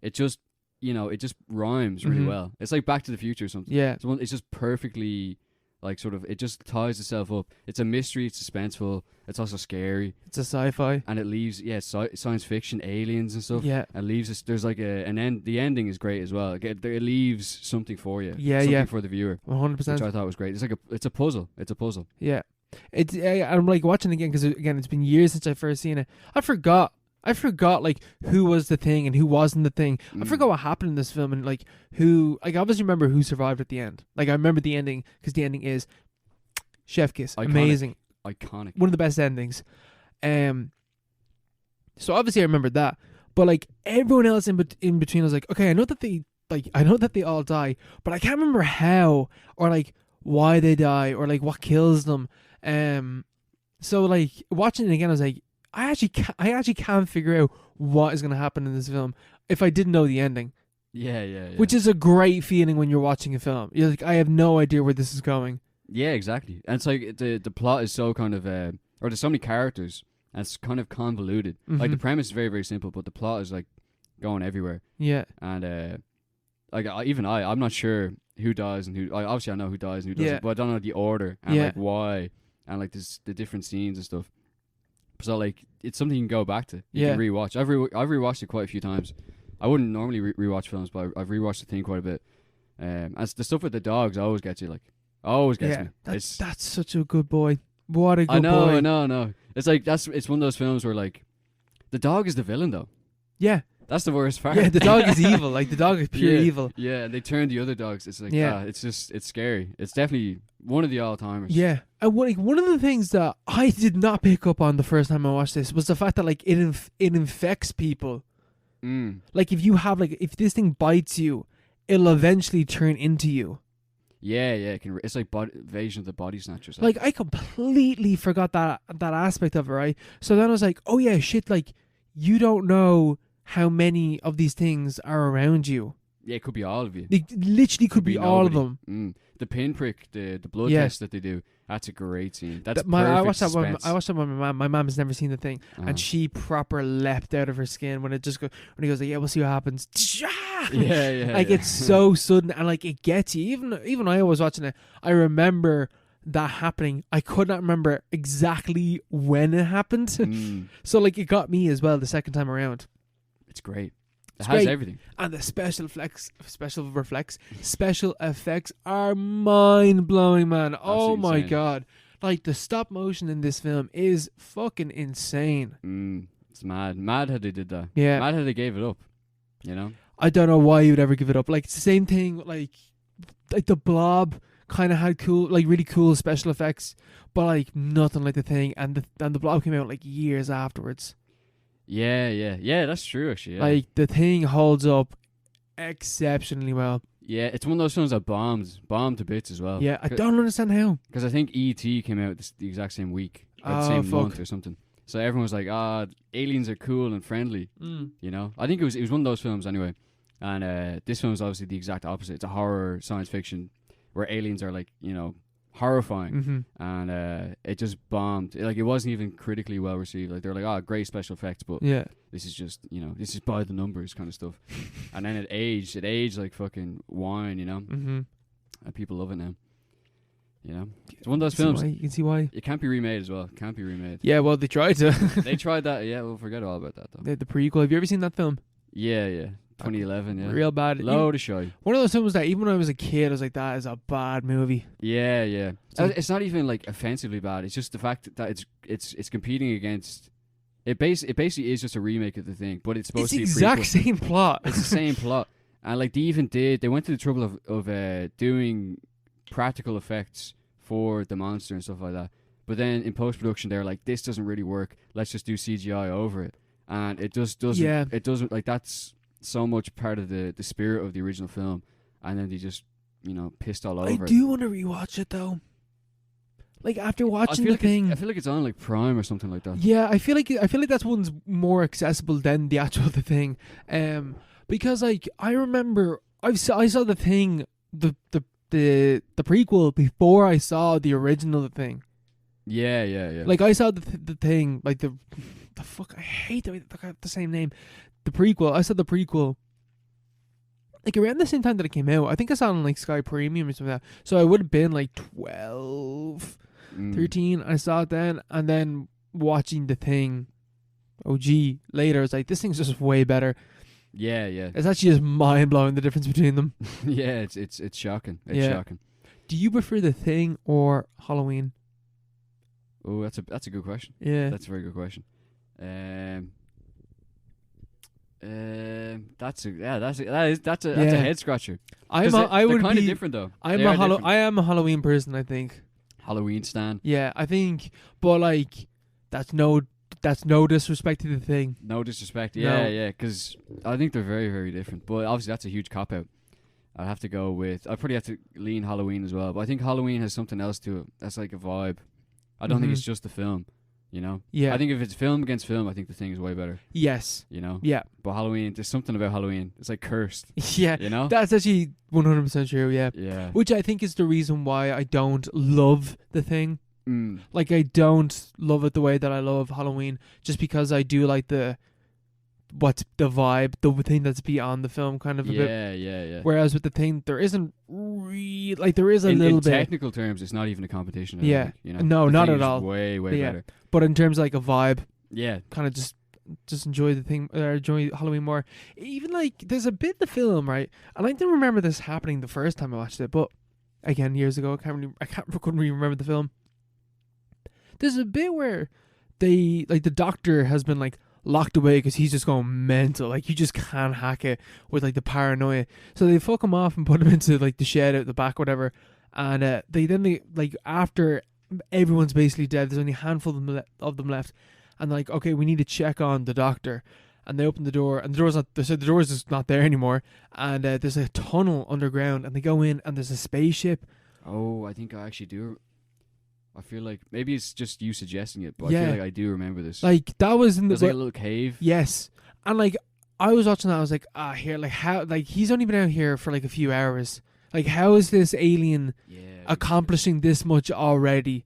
It just it just rhymes really well. It's like Back to the Future or something. Yeah, it's just perfectly Like sort of, it just ties itself up. It's a mystery. It's suspenseful. It's also scary. It's a sci-fi. And it leaves science fiction, aliens and stuff. Yeah. And leaves us. There's like an end. The ending is great as well. It leaves something for you. Yeah, something yeah. for the viewer. 100%. Which I thought was great. It's a puzzle. It's a puzzle. Yeah. I'm like watching it again because again it's been years since I first seen it. I forgot like who was the thing and who wasn't the thing. I forgot what happened in this film and like who. Like I obviously remember who survived at the end. Like I remember the ending because the ending is chef kiss, amazing, iconic, one of the best endings. So obviously I remembered that, but like everyone else in between, I was like, okay, I know that they all die, but I can't remember how or like why they die or like what kills them. So like watching it again, I was like, I actually can't figure out what is going to happen in this film if I didn't know the ending. Yeah. Which is a great feeling when you're watching a film. You're like, I have no idea where this is going. Yeah, exactly. And it's like the plot is so kind of or there's so many characters and it's kind of convoluted. Like the premise is very, very simple, but the plot is like going everywhere. Yeah. And I'm not sure who dies and who. Obviously I know who dies and who doesn't, but I don't know the order and like why and like the different scenes and stuff. So like it's something you can go back to. You can rewatch. I've rewatched it quite a few times. I wouldn't normally rewatch films, but I've rewatched the thing quite a bit. As the stuff with the dogs always gets you. Like always gets me. That's such a good boy. What a good boy. I know. It's like it's one of those films where like the dog is the villain though. Yeah. That's the worst part. Yeah, the dog is evil. Like the dog is pure evil. Yeah, and they turn the other dogs. It's like it's scary. It's definitely one of the all-timers. Yeah. And one of the things that I did not pick up on the first time I watched this was the fact that like it infects people. Like if this thing bites you, it'll eventually turn into you. Yeah, it's like invasion of the body snatchers. Like I completely forgot that aspect of it, right? So then I was like, oh yeah, shit, like you don't know how many of these things are around you. Yeah, it could be all of you. They literally could be all of them. The pinprick, the blood test that they do, that's a great scene. That's perfect I watched that suspense. one with my mom. My mom has never seen the thing, and she proper leapt out of her skin when he goes like, yeah, we'll see what happens. Yeah. Like it's so sudden and like it gets you. Even when I was watching it, I remember that happening. I could not remember exactly when it happened. So like it got me as well the second time around. It's great. It has everything. And the special effects are mind-blowing, man. Oh my god. Like the stop motion in this film is fucking insane. It's mad how they did that. Yeah. Mad how they gave it up. You know? I don't know why you would ever give it up. Like it's the same thing like the Blob kind of had really cool special effects, but like nothing like the Thing, and the Blob came out like years afterwards. Yeah, that's true actually. Yeah. Like the Thing holds up exceptionally well. Yeah, it's one of those films that bombed to bits as well. Yeah, I don't understand how. Because I think E.T. came out the exact same week, or the same month or something. So everyone was like, aliens are cool and friendly. You know, I think it was one of those films anyway. And this film is obviously the exact opposite. It's a horror science fiction where aliens are like, you know, horrifying, and it just bombed. It wasn't even critically well received. Like they're like, great special effects, but this is just, you know, this is by the numbers kind of stuff. And then it aged like fucking wine, you know, and people love it now. You know, it's one of those films. You can see why. It can't be remade as well. Can't be remade. Yeah, well, they tried to. They tried that. Yeah, we'll forget all about that though. The prequel. Have you ever seen that film? Yeah. 2011, yeah. Real bad. Load of shy. One of those films that even when I was a kid, I was like, that is a bad movie. Yeah. It's not even like offensively bad. It's just the fact that it's competing against. It basically is just a remake of the Thing, but it's supposed to be the exact same plot. It's the same plot, and like they went to the trouble of doing practical effects for the monster and stuff like that. But then in post production, they're like, this doesn't really work. Let's just do CGI over it, and it just doesn't. Yeah. It doesn't, like that's so much part of the spirit of the original film, and then they just, you know, pissed all over it. I do want to rewatch it though. Like after watching the Thing, I feel like it's on like Prime or something like that. Yeah, I feel like that one's more accessible than the actual The Thing, because like I remember I saw the Thing, the prequel before I saw the original The Thing. Yeah. Like I saw the Thing, like the fuck, I hate the way they got the same name. The prequel. I saw the prequel like around the same time that it came out. I think I saw it on like Sky Premium or something like that. So I would have been like 12, 13. I saw it then, and then watching The Thing, OG, later, I was like, this thing's just way better. Yeah, yeah. It's actually just mind blowing the difference between them. Yeah, it's shocking. It's shocking. Do you prefer The Thing or Halloween? Oh, that's a good question. Yeah, that's a very good question. That's a head scratcher. they're kind of different though. I am a Halloween person, I think. Halloween stan. Yeah, I think, but like that's no disrespect to The Thing. No disrespect. Yeah, because I think they're very, very different. But obviously that's a huge cop out. I'd have to go with. I'd probably have to lean Halloween as well. But I think Halloween has something else to it. That's like a vibe. I don't think it's just the film. You know? Yeah. I think if it's film against film, I think The Thing is way better. Yes. You know? Yeah. But Halloween, there's something about Halloween. It's like cursed. Yeah. You know? That's actually 100% true, yeah. Yeah. Which I think is the reason why I don't love The Thing. Like, I don't love it the way that I love Halloween, just because I do like what's the vibe, the thing that's beyond the film kind of a bit. Yeah. Whereas with The Thing, there isn't like there is a little in bit. In technical terms, it's not even a competition. Yeah. Think, you know? No, not at all. Way better. But in terms of like a vibe, yeah, kind of just enjoy The Thing, or enjoy Halloween more. Even like there's a bit in the film, right? And I didn't remember this happening the first time I watched it, but again, years ago, couldn't really remember the film. There's a bit where the doctor has been like locked away because he's just going mental. Like, you just can't hack it with like the paranoia. So they fuck him off and put him into like the shed out the back, whatever. And they like after everyone's basically dead, there's only a handful of them left, and they're like, okay, we need to check on the doctor. And they open the door, and the door's not. They said the door's just not there anymore. And there's a tunnel underground, and they go in, and there's a spaceship. Oh, I think I actually do. I feel like maybe it's just you suggesting it, but I feel like I do remember this. Like, that was in the... There's like a little cave. Yes. And like, I was watching that, I was like, here, like, how... Like, he's only been out here for like a few hours. Like, how is this alien accomplishing this much already?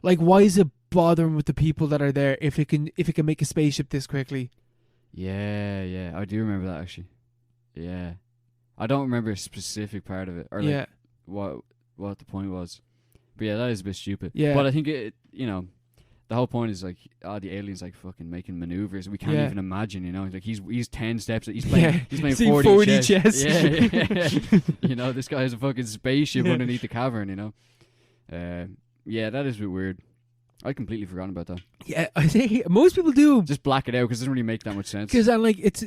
Like, why is it bothering with the people that are there if it can make a spaceship this quickly? Yeah. I do remember that, actually. Yeah. I don't remember a specific part of it, or like what the point was. But yeah, that is a bit stupid. Yeah. But I think the whole point is like, the alien's like fucking making maneuvers we can't even imagine, you know? Like, he's 10 steps, he's playing 40 chess. Yeah. You know, this guy has a fucking spaceship underneath the cavern, you know? Yeah, that is a bit weird. I completely forgot about that. Yeah, I think most people do. Just black it out because it doesn't really make that much sense. Because like, it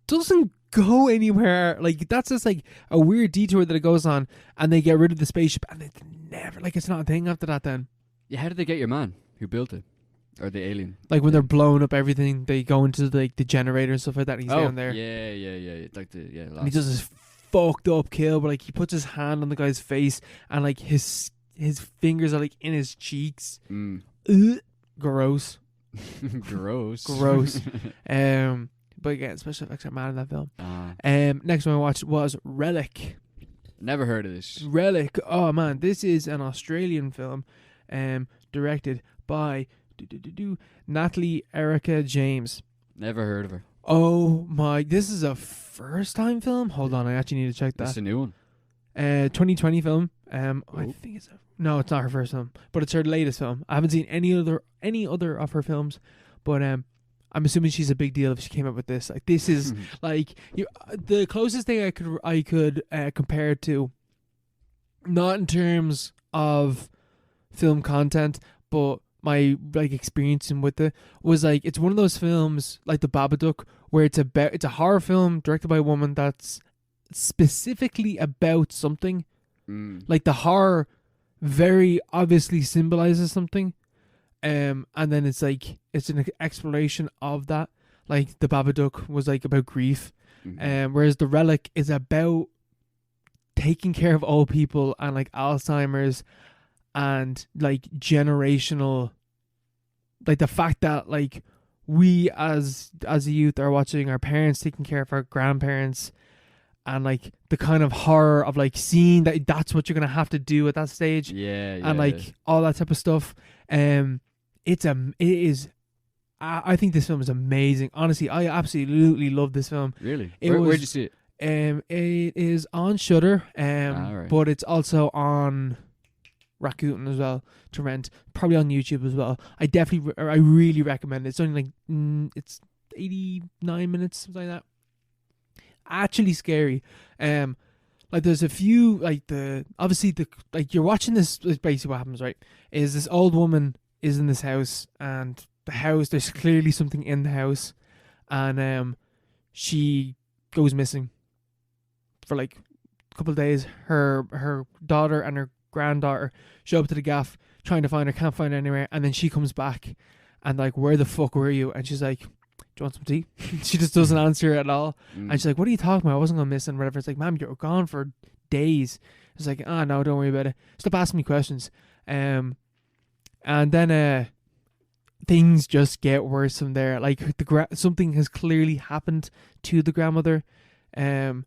doesn't go anywhere. Like, that's just like a weird detour that it goes on, and they get rid of the spaceship, and it's never, like, it's not a thing after that then. Yeah, how did they get your man who built it? Or the alien? Like, when they're blowing up everything, they go into like the generator and stuff like that, and he's down there. Yeah. Like and he does this fucked up kill, but like, he puts his hand on the guy's face, and like his fingers are like in his cheeks. Gross. Gross. But again, special effects are mad in that film. Next one I watched was Relic. Never heard of this. Relic. Oh man, this is an Australian film, directed by Natalie Erica James. Never heard of her. Oh my, this is a first time film? Hold on, I actually need to check that. It's a new one. 2020 film. I think it's no, it's not her first film, but it's her latest film. I haven't seen any other of her films, but I'm assuming she's a big deal if she came up with this. Like, this is like the closest thing I could compare it to, not in terms of film content, but my like experiencing with it was like, it's one of those films like The Babadook where it's a horror film directed by a woman that's specifically about something. Like, the horror very obviously symbolizes something. And then it's like, it's an exploration of that. Like, The Babadook was like about grief. Whereas The Relic is about taking care of old people and like Alzheimer's and like generational, like the fact that like we as a youth are watching our parents taking care of our grandparents, and like the kind of horror of like seeing that that's what you're gonna have to do at that stage. And like all that type of stuff. I think this film is amazing. Honestly, I absolutely love this film. Really? Where'd you see it? It is on Shudder, right. but it's also on Rakuten as well to rent. Probably on YouTube as well. I really recommend it. It's only like it's 89 minutes, something like that. Actually scary. Like there's a few like you're watching this. Is basically what happens, right? Is this old woman is in this house, and the house, there's clearly something in the house, and she goes missing for like a couple of days. Her daughter and her granddaughter show up to the gaff trying to find her, can't find her anywhere, and then she comes back and like, where the fuck were you? And she's like, do you want some tea? She just doesn't answer at all. And she's like, what are you talking about? I wasn't going missing, whatever. It's like, ma'am, you're gone for days. It's like, no, don't worry about it. Stop asking me questions. And then things just get worse from there. Like something has clearly happened to the grandmother, and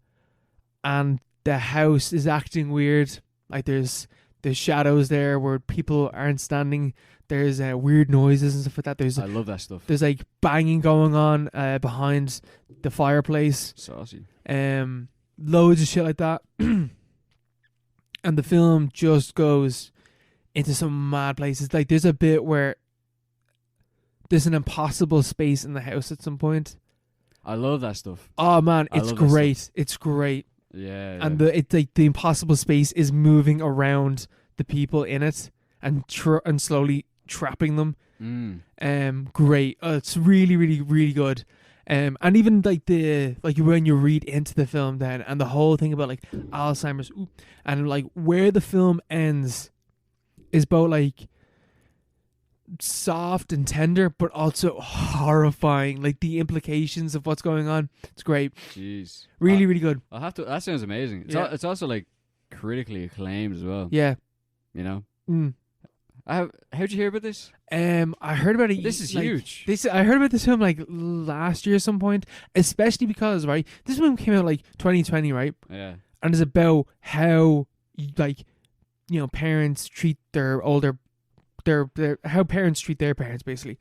the house is acting weird. Like there's shadows there where people aren't standing. There's weird noises and stuff like that. I love that stuff. There's like banging going on behind the fireplace. Saucy. Loads of shit like that. And the film just goes into some mad places. Like there's a bit where there's an impossible space in the house at some point. I love that stuff. Oh man, it's great. It's great. Yeah. And it's like the impossible space is moving around the people in it and slowly trapping them. Great. It's really, really, really good. And even like when you read into the film then, and the whole thing about like Alzheimer's, and like where the film ends is both like soft and tender, but also horrifying. Like the implications of what's going on. It's great. Jeez, really, really good. I'll have to. That sounds amazing. It's also like critically acclaimed as well. Yeah, you know. How'd you hear about this? I heard about it. This is huge. I heard about this film like last year at some point, especially because right, this film came out like 2020, right? Yeah, and it's about how like parents treat their older, how parents treat their parents basically,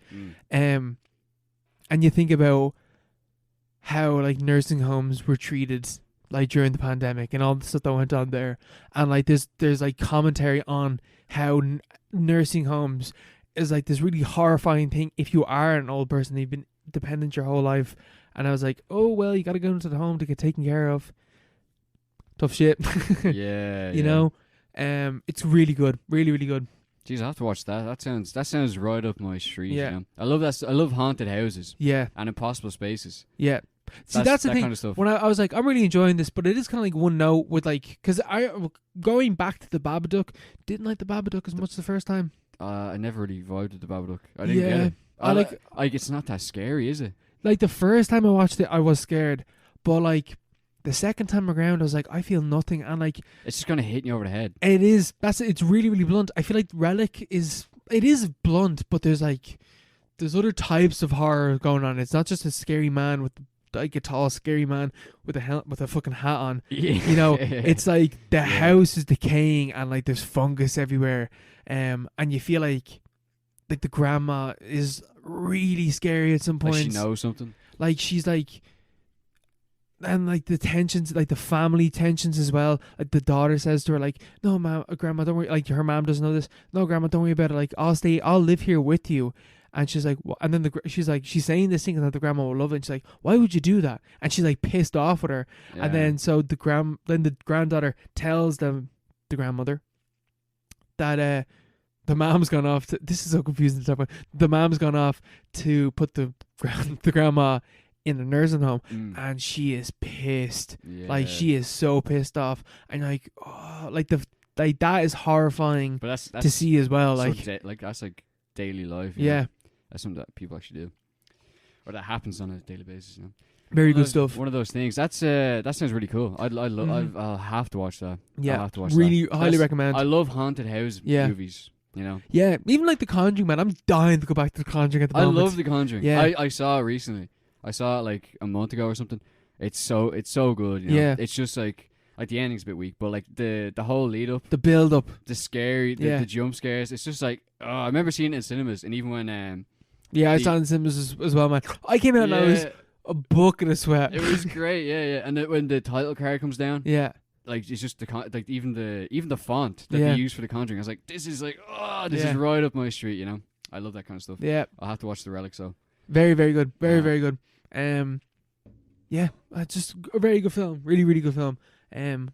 and you think about how like nursing homes were treated like during the pandemic and all the stuff that went on there, and like there's like commentary on how nursing homes is like this really horrifying thing if you are an old person, you've been dependent your whole life. And I was like, oh well, you got to go into the home to get taken care of. Tough shit. Yeah, you know. It's really good, really, really good. Jeez, I have to watch that. That sounds right up my street. Yeah, you know? I love that. I love haunted houses. Yeah, and impossible spaces. Yeah. See, that's the that thing. Kind of stuff. When I was like, I'm really enjoying this, but it is kind of like one note with like, because going back to the Babadook, didn't like the Babadook as much the first time. I never really vibed with the Babadook. I didn't get it. I like it's not that scary, is it? Like the first time I watched it, I was scared, but like the second time around, I was like, I feel nothing, and like it's just gonna hit you over the head. It is. It's really, really blunt. I feel like Relic is blunt, but there's other types of horror going on. It's not just a scary man with like a tall scary man with a fucking hat on. Yeah. It's like the house is decaying and like there's fungus everywhere, and you feel like the grandma is really scary at some point. Like she knows something. Like she's like, and like the tensions, like the family tensions as well. Like the daughter says to her like, no grandma, don't worry. Like her mom doesn't know this. No grandma, don't worry about it. Like I'll live here with you. And she's like, and then she's saying this thing that the grandma will love it. And she's like, why would you do that? And she's like pissed off with her. Yeah. And then so the granddaughter tells the grandmother that the mom's gone off to, this is so confusing to talk about. The mom's gone off to put the grandma in a nursing home, and she is pissed. Yeah. Like she is so pissed off, and like that is horrifying that's to see as well. Like that's like daily life. Yeah. That's something that people actually do, or that happens on a daily basis. You know? Very good stuff. One of those things. That sounds really cool. I'll have to watch that. Yeah, I'll have to watch really that. Highly recommend. I love haunted house movies. You know. Yeah, even like The Conjuring, man. I'm dying to go back to The Conjuring at the moment. I love The Conjuring. Yeah, I saw it recently. I saw it like a month ago or something. It's so good. You know? Yeah, it's just like the ending's a bit weak, but like the whole lead up, the build up, the scary, the jump scares. It's just like I remember seeing it in cinemas, and even when I saw it in cinemas as well, man. I came out and a bucket of sweat. It was great, yeah. And then when the title card comes down, yeah. like it's just like even the font that Yeah. they use for The Conjuring. I was like, this is like, this is right up my street. You know, I love that kind of stuff. Yeah. I'll have to watch The Relic. So very, very good. Very good. Yeah, just a very good film. Really, really good film.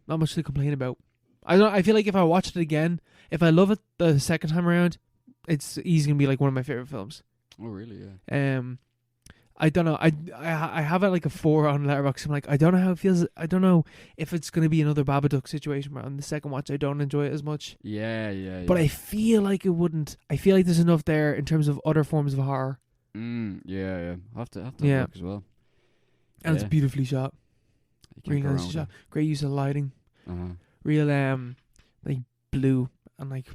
Not much to complain about. I feel like if I watch it again, if I love it the second time around, it's easily gonna be like one of my favorite films. Oh really? Yeah. I don't know. I have it like a 4 on Letterboxd. I'm like, I don't know how it feels. I don't know if it's gonna be another Babadook situation where on the second watch I don't enjoy it as much. Yeah. But I feel like it wouldn't. I feel like there's enough there in terms of other forms of horror. Yeah. I'll have to Yeah. look as well. And it's beautifully shot. You can't Really go nice wrong shot. Great use of lighting. with that. Real like blue and like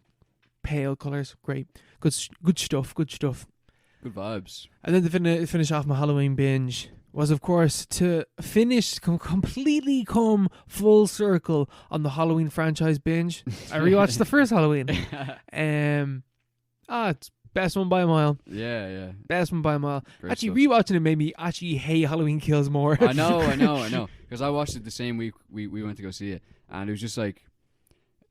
pale colours. Great. Good stuff. Good Good vibes. And then to finish off my Halloween binge was, of course, to completely come full circle on the Halloween franchise binge. I rewatched the first Halloween. It's best one by a mile. Yeah. Best one by a mile. Great Actually, rewatching it made me actually hate Halloween Kills more. I know. Because I watched it the same week we went to go see it, and it was just like,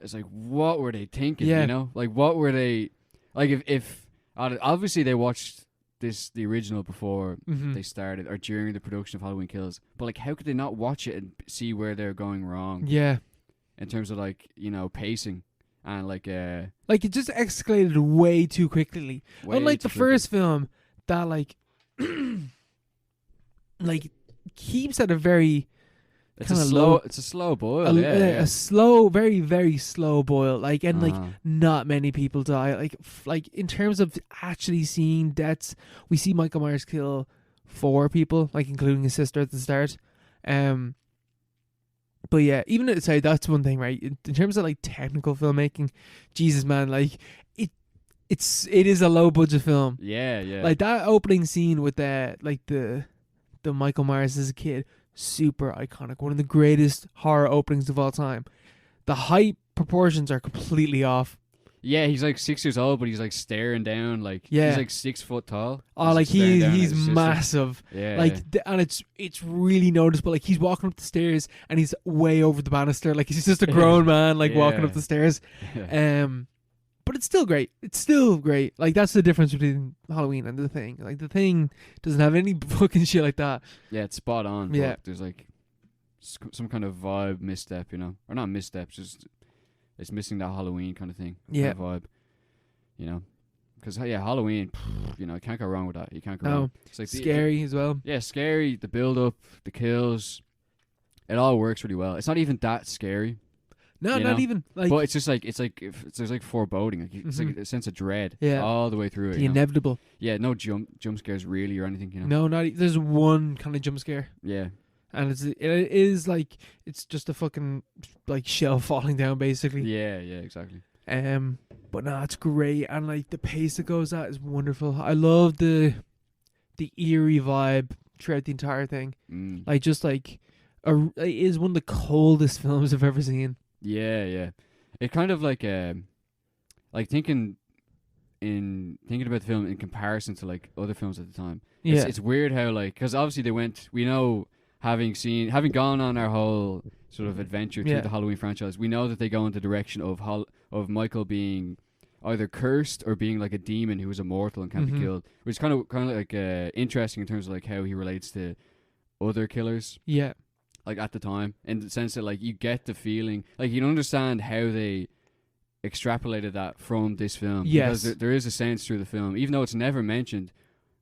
it's like, what were they thinking? Yeah. You know, like what were they like? If obviously they watched the original before they started or during the production of Halloween Kills, but like, how could they not watch it and see where they're going wrong? Yeah. In terms of like, you know, pacing and like it just escalated way too quickly. Unlike the first film, that like like keeps at a very it's a slow boil. A slow, very, very slow boil. Like, and like not many people die. Like in terms of actually seeing deaths, we see Michael Myers kill 4 people, like including his sister at the start. But yeah, even say that's one thing, right? In terms of like technical filmmaking, Jesus man, like it is a low budget film. Yeah. Like that opening scene with the Michael Myers as a kid. Super iconic. One of the greatest horror openings of all time. The height proportions are completely off. Yeah, he's like 6 years old, but he's like staring down. Like he's like 6 foot tall. Oh, like he's massive. Yeah, like and it's really noticeable. Like he's walking up the stairs and he's way over the banister. Like he's just a grown man, like walking up the stairs. But it's still great. It's still great. Like that's the difference between Halloween and The Thing. Like The Thing doesn't have any fucking shit like that. Yeah, it's spot on. Yeah, but there's like some kind of vibe misstep, you know, or not misstep, just it's missing that Halloween kind of thing. Yeah, kind of vibe. You know, because Halloween, you know, you can't go wrong with that. You can't go wrong. It's like scary as well. Yeah, scary. The build up, the kills, it all works really well. It's not even that scary. No, not even. Like, but it's just like there's like foreboding. Like it's like a sense of dread. Yeah, all the way through it. The inevitable. Yeah, no jump scares really or anything. You know. No, not. There's one kind of jump scare. Yeah. And it is like it's just a fucking like shell falling down basically. Yeah, exactly. But no, it's great, and like the pace it goes at is wonderful. I love the eerie vibe throughout the entire thing. Like just like it is one of the coldest films I've ever seen. Yeah. It kind of like thinking about the film in comparison to like other films at the time. Yeah, it's weird how like, because obviously we know, having gone on our whole sort of adventure through the Halloween franchise, we know that they go in the direction of Michael being either cursed or being like a demon who is immortal and can't be killed, which is kind of like interesting in terms of like how he relates to other killers. Yeah. Like at the time, in the sense that like you get the feeling, like you don't understand how they extrapolated that from this film. Yes, because there is a sense through the film, even though it's never mentioned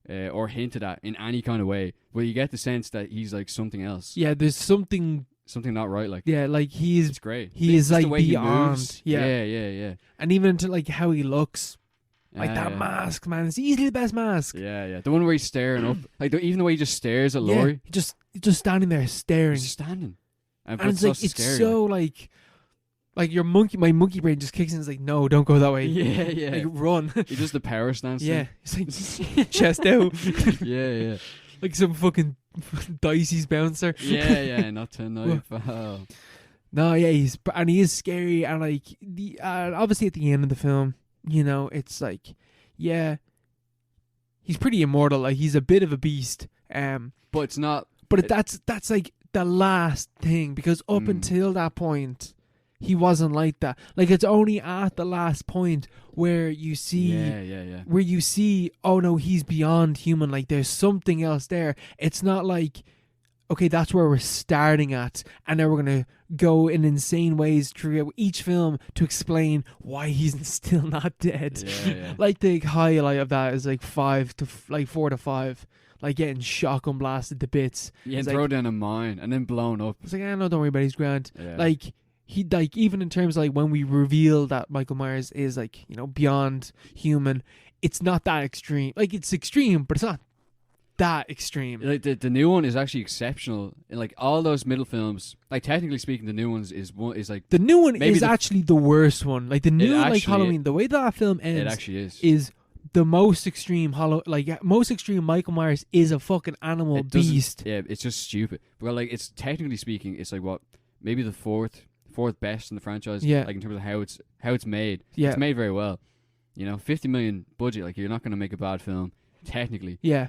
or hinted at in any kind of way, but you get the sense that he's like something else. Yeah, there's something not right. Like like it's great. He is like the way beyond. He yeah. And even to like how he looks. Like that mask, man, it's easily the best mask. Yeah. The one where he's staring up, like even the way he just stares at Laurie. Just standing there staring. He's standing, and it's like it's scary, so like my monkey brain just kicks in. It's like, no, don't go that way. Yeah. Like run. He does the power stance. Yeah, it's like chest out. Yeah. Like some fucking Dicey's bouncer. Yeah, not to knife. Oh. No, yeah, he is scary, and like obviously at the end of the film, you know, it's like, yeah, he's pretty immortal. Like he's a bit of a beast. But it's not. But that's like the last thing, because up until that point, he wasn't like that. Like it's only at the last point where you see, where you see, oh no, he's beyond human. Like there's something else there. It's not like, okay, that's where we're starting at, and then we're gonna go in insane ways through each film to explain why he's still not dead. Like the highlight of that is like 4 to 5. Like getting shotgun blasted to bits. Yeah, and like, throw down a mine and then blown up. It's like, no, don't worry about it, he's grand. Like he, like, even in terms of like when we reveal that Michael Myers is like, you know, beyond human, it's not that extreme. Like it's extreme, but it's not that extreme. Like the new one is actually exceptional. In like all those middle films, like technically speaking, the new ones is like the new one is actually the worst one. Like the new like Halloween, the way that film ends, it actually is the most extreme most extreme Michael Myers is a fucking animal beast. Yeah, it's just stupid. Well, like it's technically speaking, it's like what, maybe the fourth best in the franchise. Yeah. Like in terms of how it's made. Yeah. It's made very well. You know, 50 million budget. Like you're not going to make a bad film, technically. Yeah.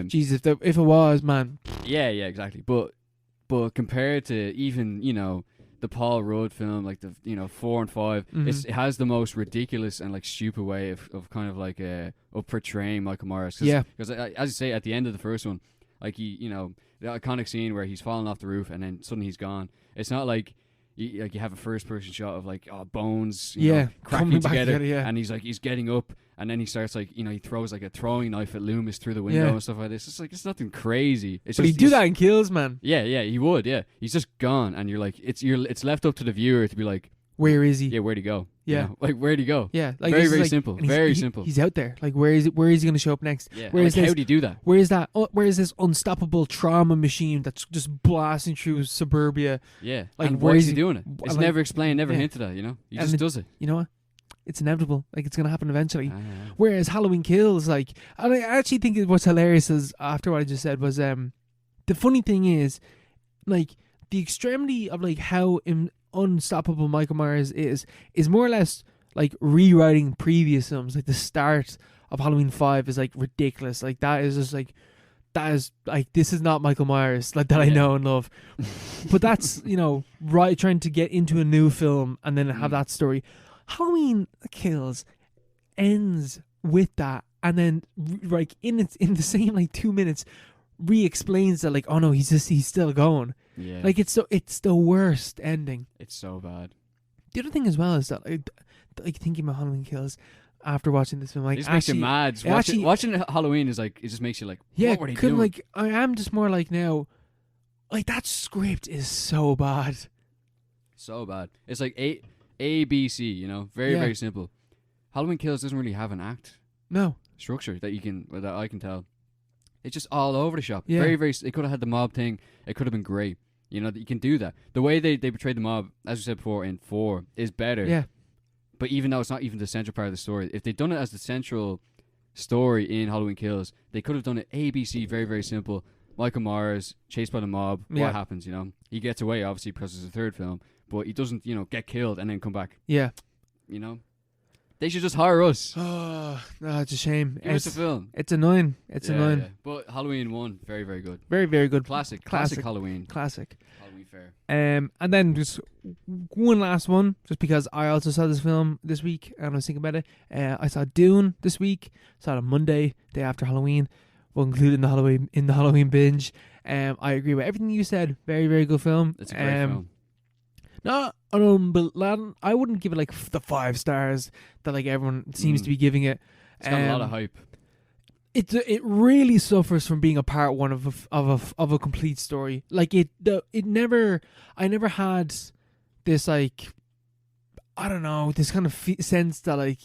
Jesus, if it was, man. Yeah, exactly. But compared to even, you know, the Paul Rudd film, like the, you know, 4 and 5, it has the most ridiculous and like stupid way of kind of like of portraying Michael Myers. Because as you say, at the end of the first one, like he, you know, the iconic scene where he's falling off the roof and then suddenly he's gone. It's not like you have a first person shot of like bones, you know, cracking together, and he's getting up, and then he starts like, you know, he throws like a throwing knife at Loomis through the window and stuff like this. It's like, it's nothing crazy. But he'd do that in Kills, man. Yeah, he would. Yeah, he's just gone, and you're like, it's left up to the viewer to be like, where is he? Yeah, where'd he go? Yeah, you know? Like where'd he go? Yeah, like very like, simple. Very simple. He's out there. Like where is he going to show up next? Yeah. Where is how do you do that? Where is that? Where is this unstoppable trauma machine that's just blasting through suburbia? Yeah, like and where why is he doing it? It's like, never explained, never hinted at. You know, he just does it. You know what? It's inevitable. Like it's gonna happen eventually. Whereas Halloween Kills, like, and I actually think what's hilarious is, after what I just said, was the funny thing is, like, the extremity of like how unstoppable Michael Myers is more or less like rewriting previous films. Like the start of Halloween 5 is like ridiculous. Like that is just like, this is not Michael Myers like that I know and love. But that's, you know, right, trying to get into a new film and then have that story. Halloween Kills ends with that, and then like in the same like 2 minutes re-explains that, like, oh no, he's still going. Yeah, like it's the worst ending. It's so bad. The other thing as well is that like thinking about Halloween Kills after watching this film, like, it just makes you mad. Watching Halloween is like, it just makes you like, what were they doing? Like, I am just more like, now, like, that script is so bad. So bad. It's like A, B, C, you know, very simple. Halloween Kills doesn't really have an act structure that I can tell. It's just all over the shop. Yeah. Very. They could have had the mob thing. It could have been great. You know, that you can do that. The way they portrayed the mob, as we said before, in 4 is better. Yeah. But even though it's not even the central part of the story, if they'd done it as the central story in Halloween Kills, they could have done it ABC, very, very simple. Michael Myers, chased by the mob. What happens, you know? He gets away, obviously, because it's the third film. But he doesn't, you know, get killed and then come back. Yeah. You know? They should just hire us. Oh, it's a shame. Give us a film. It's annoying. It's annoying. Yeah. But Halloween 1, very, very good. Very, very good. Classic Halloween. Classic. Halloween fair. And then just one last one, just because I also saw this film this week and I was thinking about it. I saw Dune this week. Saw it on Monday, day after Halloween. We'll include it in the Halloween binge. I agree with everything you said. Very, very good film. It's a great film. No, I wouldn't give it like the 5 stars that like everyone seems to be giving it. It's got a lot of hype. It really suffers from being a part one of a complete story. Like I never had this, like, I don't know, this kind of sense that, like,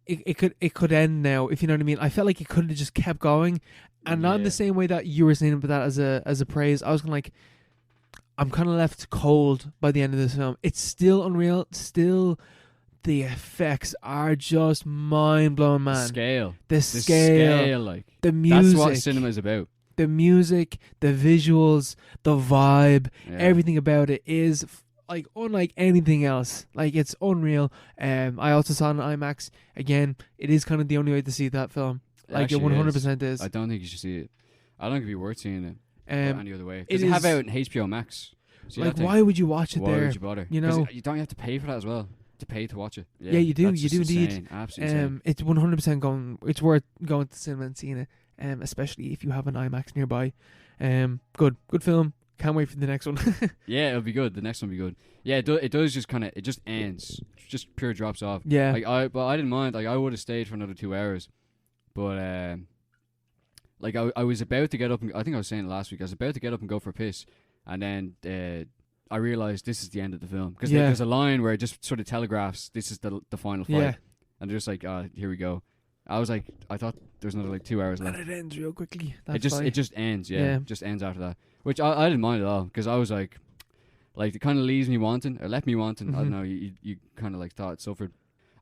it could end now, if you know what I mean. I felt like it could have just kept going, and not in the same way that you were saying about that as a praise. I was kind of like, I'm kind of left cold by the end of this film. It's still unreal. Still, the effects are just mind blowing, man. The scale, like the music. That's what cinema is about. The music, the visuals, the vibe, everything about it is like unlike anything else. Like, it's unreal. I also saw it on IMAX. Again, it is kind of the only way to see that film. Like it 100% is. I don't think you should see it. I don't think it'd be worth seeing it any other way. It Because they have out in HBO Max. So like, why would you watch it why there? would you bother? You know, you don't have to pay for that as well. To pay to watch it. Yeah, you do. You do indeed. Insane. Absolutely insane. It's 100% going. It's worth going to the cinema and seeing it. Especially if you have an IMAX nearby. Good film. Can't wait for the next one. Yeah, it'll be good. The next one will be good. Yeah, it does just kind of, it just ends. Just pure drops off. Yeah. But I didn't mind. Like, I would have stayed for another 2 hours. But, like, I was about to get up, and I think I was saying it last week, I was about to get up and go for a piss. And then I realised this is the end of the film. Because there's a line where it just sort of telegraphs this is the final fight. Yeah. And they're just like, here we go. I was like, I thought there was another like 2 hours left. And it ends real quickly. It just ends, yeah. Just ends after that. Which I didn't mind at all, because I was like it kind of leaves me wanting, or left me wanting. I don't know, you kind of like thought it suffered.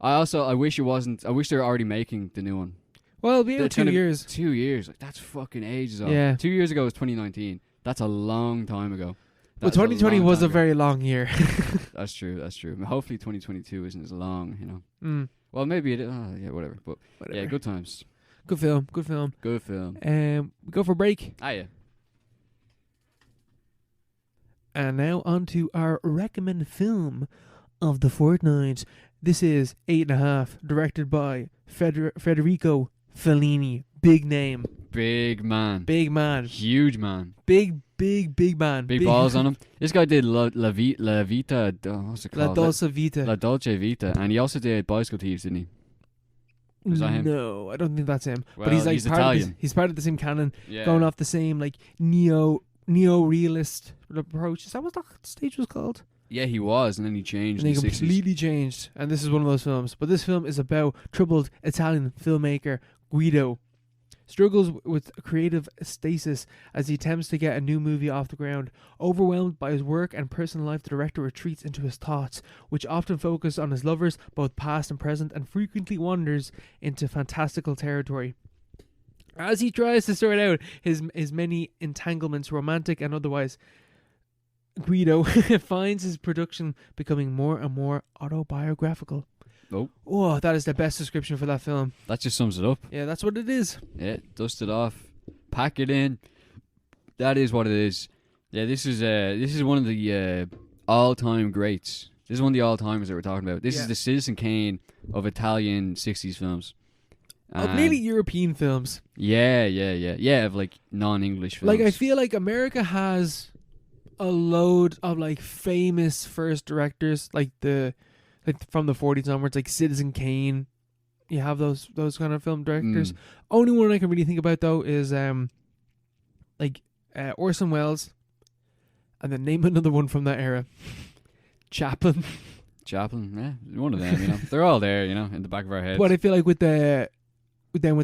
I wish it wasn't, I wish they were already making the new one. Well, it'll be 2 years. 2 years, like that's fucking ages off. Yeah. 2 years ago was 2019. That's a long time ago. Well, 2020 was a very long year. That's true. Hopefully 2022 isn't as long, you know. Well, maybe it. Yeah, whatever. But whatever. Yeah, good times. Good film. We go for a break. Yeah. And now on to our recommended film of the fortnight. This is 8.5, directed by Federico Fellini. Big name. Big man. Huge man. Big man. Big balls on him. This guy did La Vita. What's it called? La Dolce Vita. And he also did Bicycle Thieves, didn't he? Was that him? No, I don't think that's him. Well, but he's like he's Italian. He's part of the same canon, going off the same like neo-realist approach. Is that what that stage was called? Yeah, he was, and then he changed. And he completely changed. And this is one of those films. But this film is about troubled Italian filmmaker Guido. Struggles with creative stasis as he attempts to get a new movie off the ground. Overwhelmed by his work and personal life, the director retreats into his thoughts, which often focus on his lovers, both past and present, and frequently wanders into fantastical territory. As he tries to sort out his many entanglements, romantic and otherwise, Guido finds his production becoming more and more autobiographical. Oh, that is the best description for that film. That just sums it up. Yeah, that's what it is. Yeah, dust it off, pack it in. That is what it is. Yeah, this is one of the all-time greats. This is one of the all-timers that we're talking about. This is the Citizen Kane of Italian 60s films. Of nearly European films. Yeah, of like non-English films. Like, I feel like America has a load of like famous first directors, like from the 40s onwards, like Citizen Kane. You have those kind of film directors. Only one I can really think about though is Orson Welles, and then name another one from that era. Chaplin, yeah, one of them. You know, they're all there. You know, in the back of our heads. But I feel like with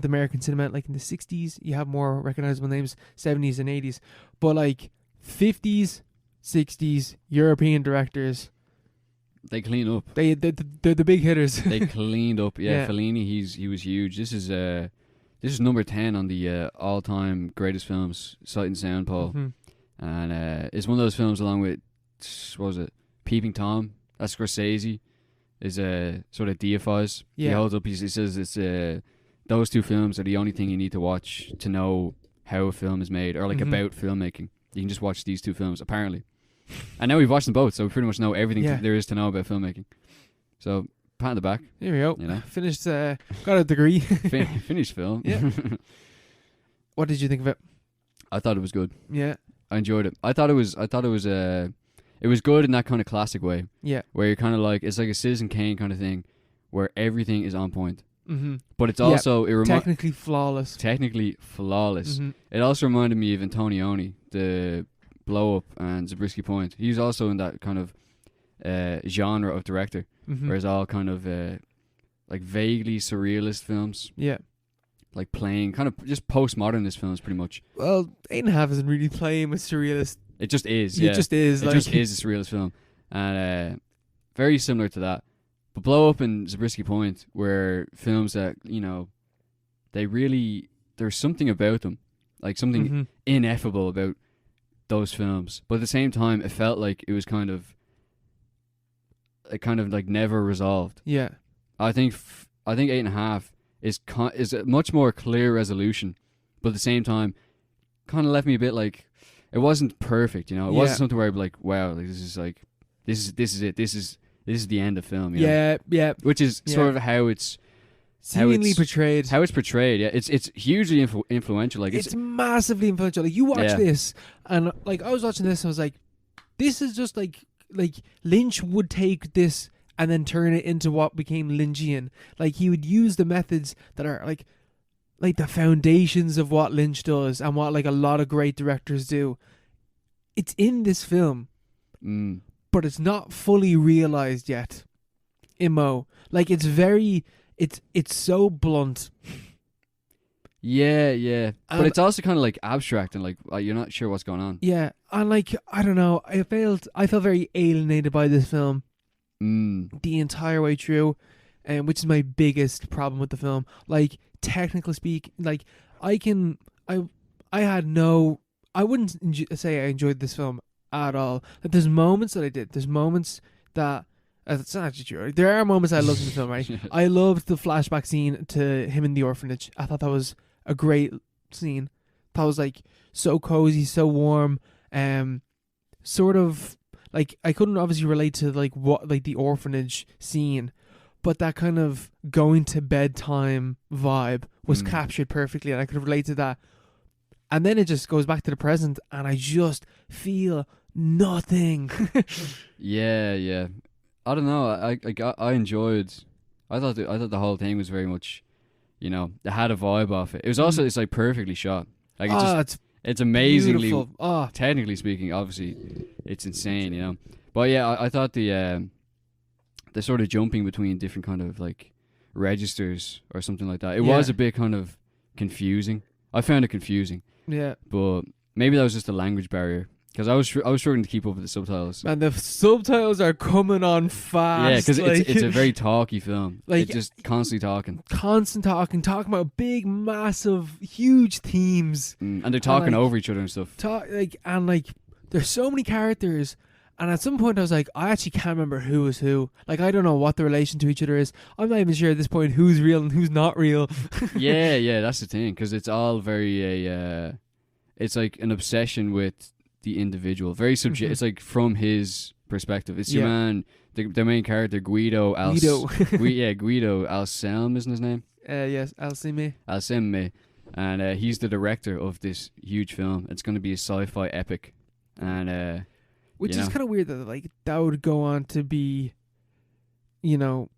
American cinema, like in the 60s, you have more recognizable names. 70s and 80s, but like 50s, 60s European directors. They clean up. They're the big hitters. They cleaned up. Yeah, Fellini, he was huge. This is number 10 on the all-time greatest films, Sight and Sound poll. And it's one of those films along with, what was it, Peeping Tom, that Scorsese is sort of deifies. He holds up, he says it's those two films are the only thing you need to watch to know how a film is made, or like about filmmaking. You can just watch these two films, apparently. And now we've watched them both, so we pretty much know everything there is to know about filmmaking. So, pat on the back. Here we go. You know? Finished, got a degree. Finished film. Yeah. What did you think of it? I thought it was good. Yeah. I enjoyed it. I thought it was good in that kind of classic way. Yeah. Where you're kind of like, it's like a Citizen Kane kind of thing, where everything is on point. But it's also technically flawless. It also reminded me of Antonioni, the Blow Up and Zabriskie Point. He's also in that kind of genre of director, where it's all kind of like vaguely surrealist films. Yeah. Like playing kind of just postmodernist films, pretty much. Well, 8.5 isn't really playing with surrealist. It just is. Yeah. It just is. It just is a surrealist film, and very similar to that. But Blow Up and Zabriskie Point were films that, you know, there's something about them, like something ineffable about those films. But at the same time, it felt like it was kind of like never resolved. Yeah. I think 8.5 is a much more clear resolution, but at the same time, kind of left me a bit like it wasn't perfect. You know, it wasn't something where I'd be like, wow, like, this is it. This is the end of film. You know? Yeah. Which is sort of how it's portrayed. How it's portrayed. Yeah, it's hugely influential. Like it's massively influential. Like you watch this, and like I was watching this, and I was like, this is just like Lynch would take this and then turn it into what became Lynchian. Like he would use the methods that are like the foundations of what Lynch does and what like a lot of great directors do. It's in this film, but it's not fully realized yet. Like it's very, it's so blunt. Yeah. But it's also kind of like abstract and like you're not sure what's going on. Yeah, and like I don't know, I felt very alienated by this film the entire way through, which is my biggest problem with the film. Like technically speaking, like I wouldn't say I enjoyed this film at all. Like, there's moments that I did. There's moments that it's not actually true. There are moments I loved in the film. Right, I loved the flashback scene to him in the orphanage. I thought that was a great scene. That was like so cozy, so warm. Sort of like I couldn't obviously relate to like what like the orphanage scene, but that kind of going to bedtime vibe was captured perfectly, and I could relate to that. And then it just goes back to the present, and I just feel nothing. Yeah. I don't know. I enjoyed. I thought the whole thing was very much, you know, it had a vibe off it. It was also it's like perfectly shot. Like it's amazingly beautiful. Technically speaking, obviously, it's insane, you know. But yeah, I thought the sort of jumping between different kind of like registers or something like that. It was a bit kind of confusing. I found it confusing. Yeah. But maybe that was just a language barrier. Because I was struggling to keep up with the subtitles. And the subtitles are coming on fast. Yeah, because it's a very talky film. Like it's just constantly talking. Talking about big, massive, huge themes. And they're talking over each other and stuff. There's so many characters. And at some point I was like, I actually can't remember who is who. Like, I don't know what the relation to each other is. I'm not even sure at this point who's real and who's not real. yeah, that's the thing. Because it's all very, it's like an obsession with the individual, very subjective. It's like from his perspective. It's your man, the main character, Guido Alcem, isn't his name? Yes, Alceme, and he's the director of this huge film. It's going to be a sci-fi epic, and which is kind of weird that like that would go on to be, you know,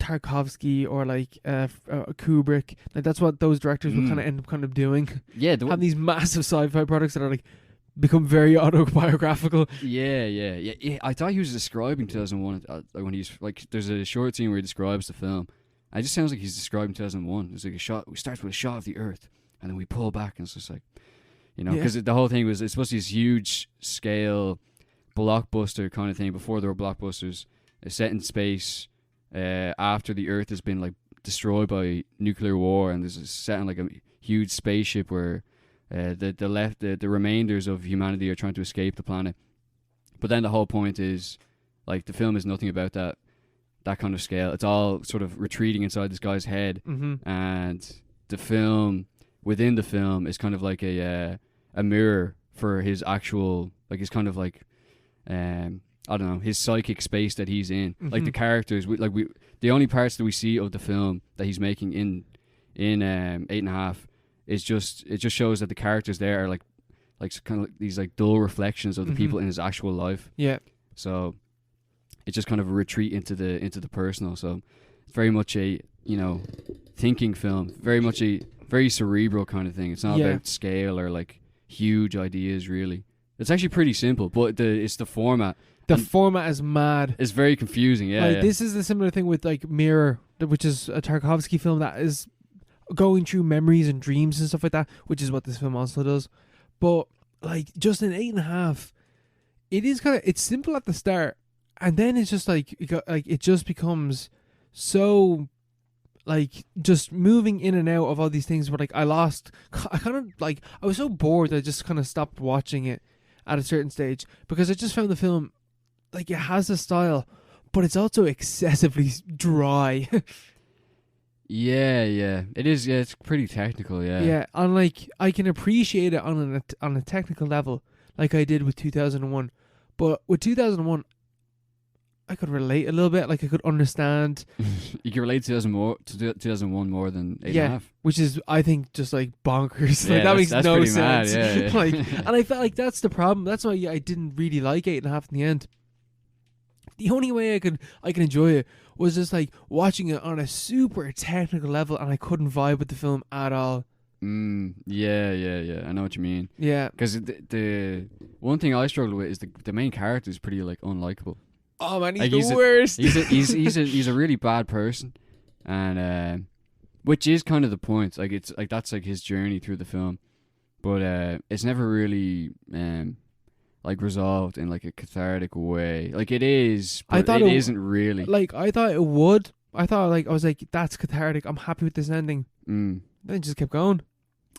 Tarkovsky or like Kubrick. Like that's what those directors will kind of end up kind of doing. Yeah, have these massive sci-fi products that are like become very autobiographical. Yeah. I thought he was describing 2001 when he's like, there's a short scene where he describes the film. It just sounds like he's describing 2001. It's like a shot. We start with a shot of the Earth, and then we pull back, and it's just like, you know, because the whole thing was it's supposed to be this huge scale blockbuster kind of thing before there were blockbusters. It's set in space after the Earth has been like destroyed by nuclear war, and there's set in like a huge spaceship where the remainders of humanity are trying to escape the planet. But then the whole point is, like, the film is nothing about that kind of scale. It's all sort of retreating inside this guy's head, and the film within the film is kind of like a mirror for his actual, like, his kind of like I don't know, his psychic space that he's in. Like the characters, the only parts that we see of the film that he's making in 8.5. It just shows that the characters there are like kind of like these like dull reflections of the people in his actual life. Yeah. So it's just kind of a retreat into the personal. So it's very much a, you know, thinking film. Very much a very cerebral kind of thing. It's not about scale or like huge ideas really. It's actually pretty simple, but it's the format. The format is mad. It's very confusing. Yeah. Like, this is the similar thing with like Mirror, which is a Tarkovsky film that is going through memories and dreams and stuff like that, which is what this film also does. But like just in 8.5, it is kind of, it's simple at the start, and then it's just like it just becomes so like just moving in and out of all these things. But like I kind of like, I was so bored that I just kind of stopped watching it at a certain stage, because I just found the film like it has a style, but it's also excessively dry. Yeah. It is. Yeah, it's pretty technical. Yeah. Yeah, and like I can appreciate it on a technical level, like I did with 2001. But with 2001, I could relate a little bit. Like I could understand. You can relate to 2001 more than 8.5. Which is, I think, just like bonkers. Yeah, like that makes that's no pretty sense. mad, yeah. Like, and I felt like that's the problem. That's why I didn't really like 8.5 in the end. The only way I could enjoy it was just like watching it on a super technical level, and I couldn't vibe with the film at all. Yeah. I know what you mean. Yeah. Because the one thing I struggle with is the main character is pretty like unlikable. Oh man, Like, he's the worst. He's a really bad person, and which is kind of the point. Like it's like that's like his journey through the film, but it's never really like resolved in like a cathartic way. Like it is, but I thought it isn't really. Like I thought it would. I was like, that's cathartic. I'm happy with this ending. Then it just kept going.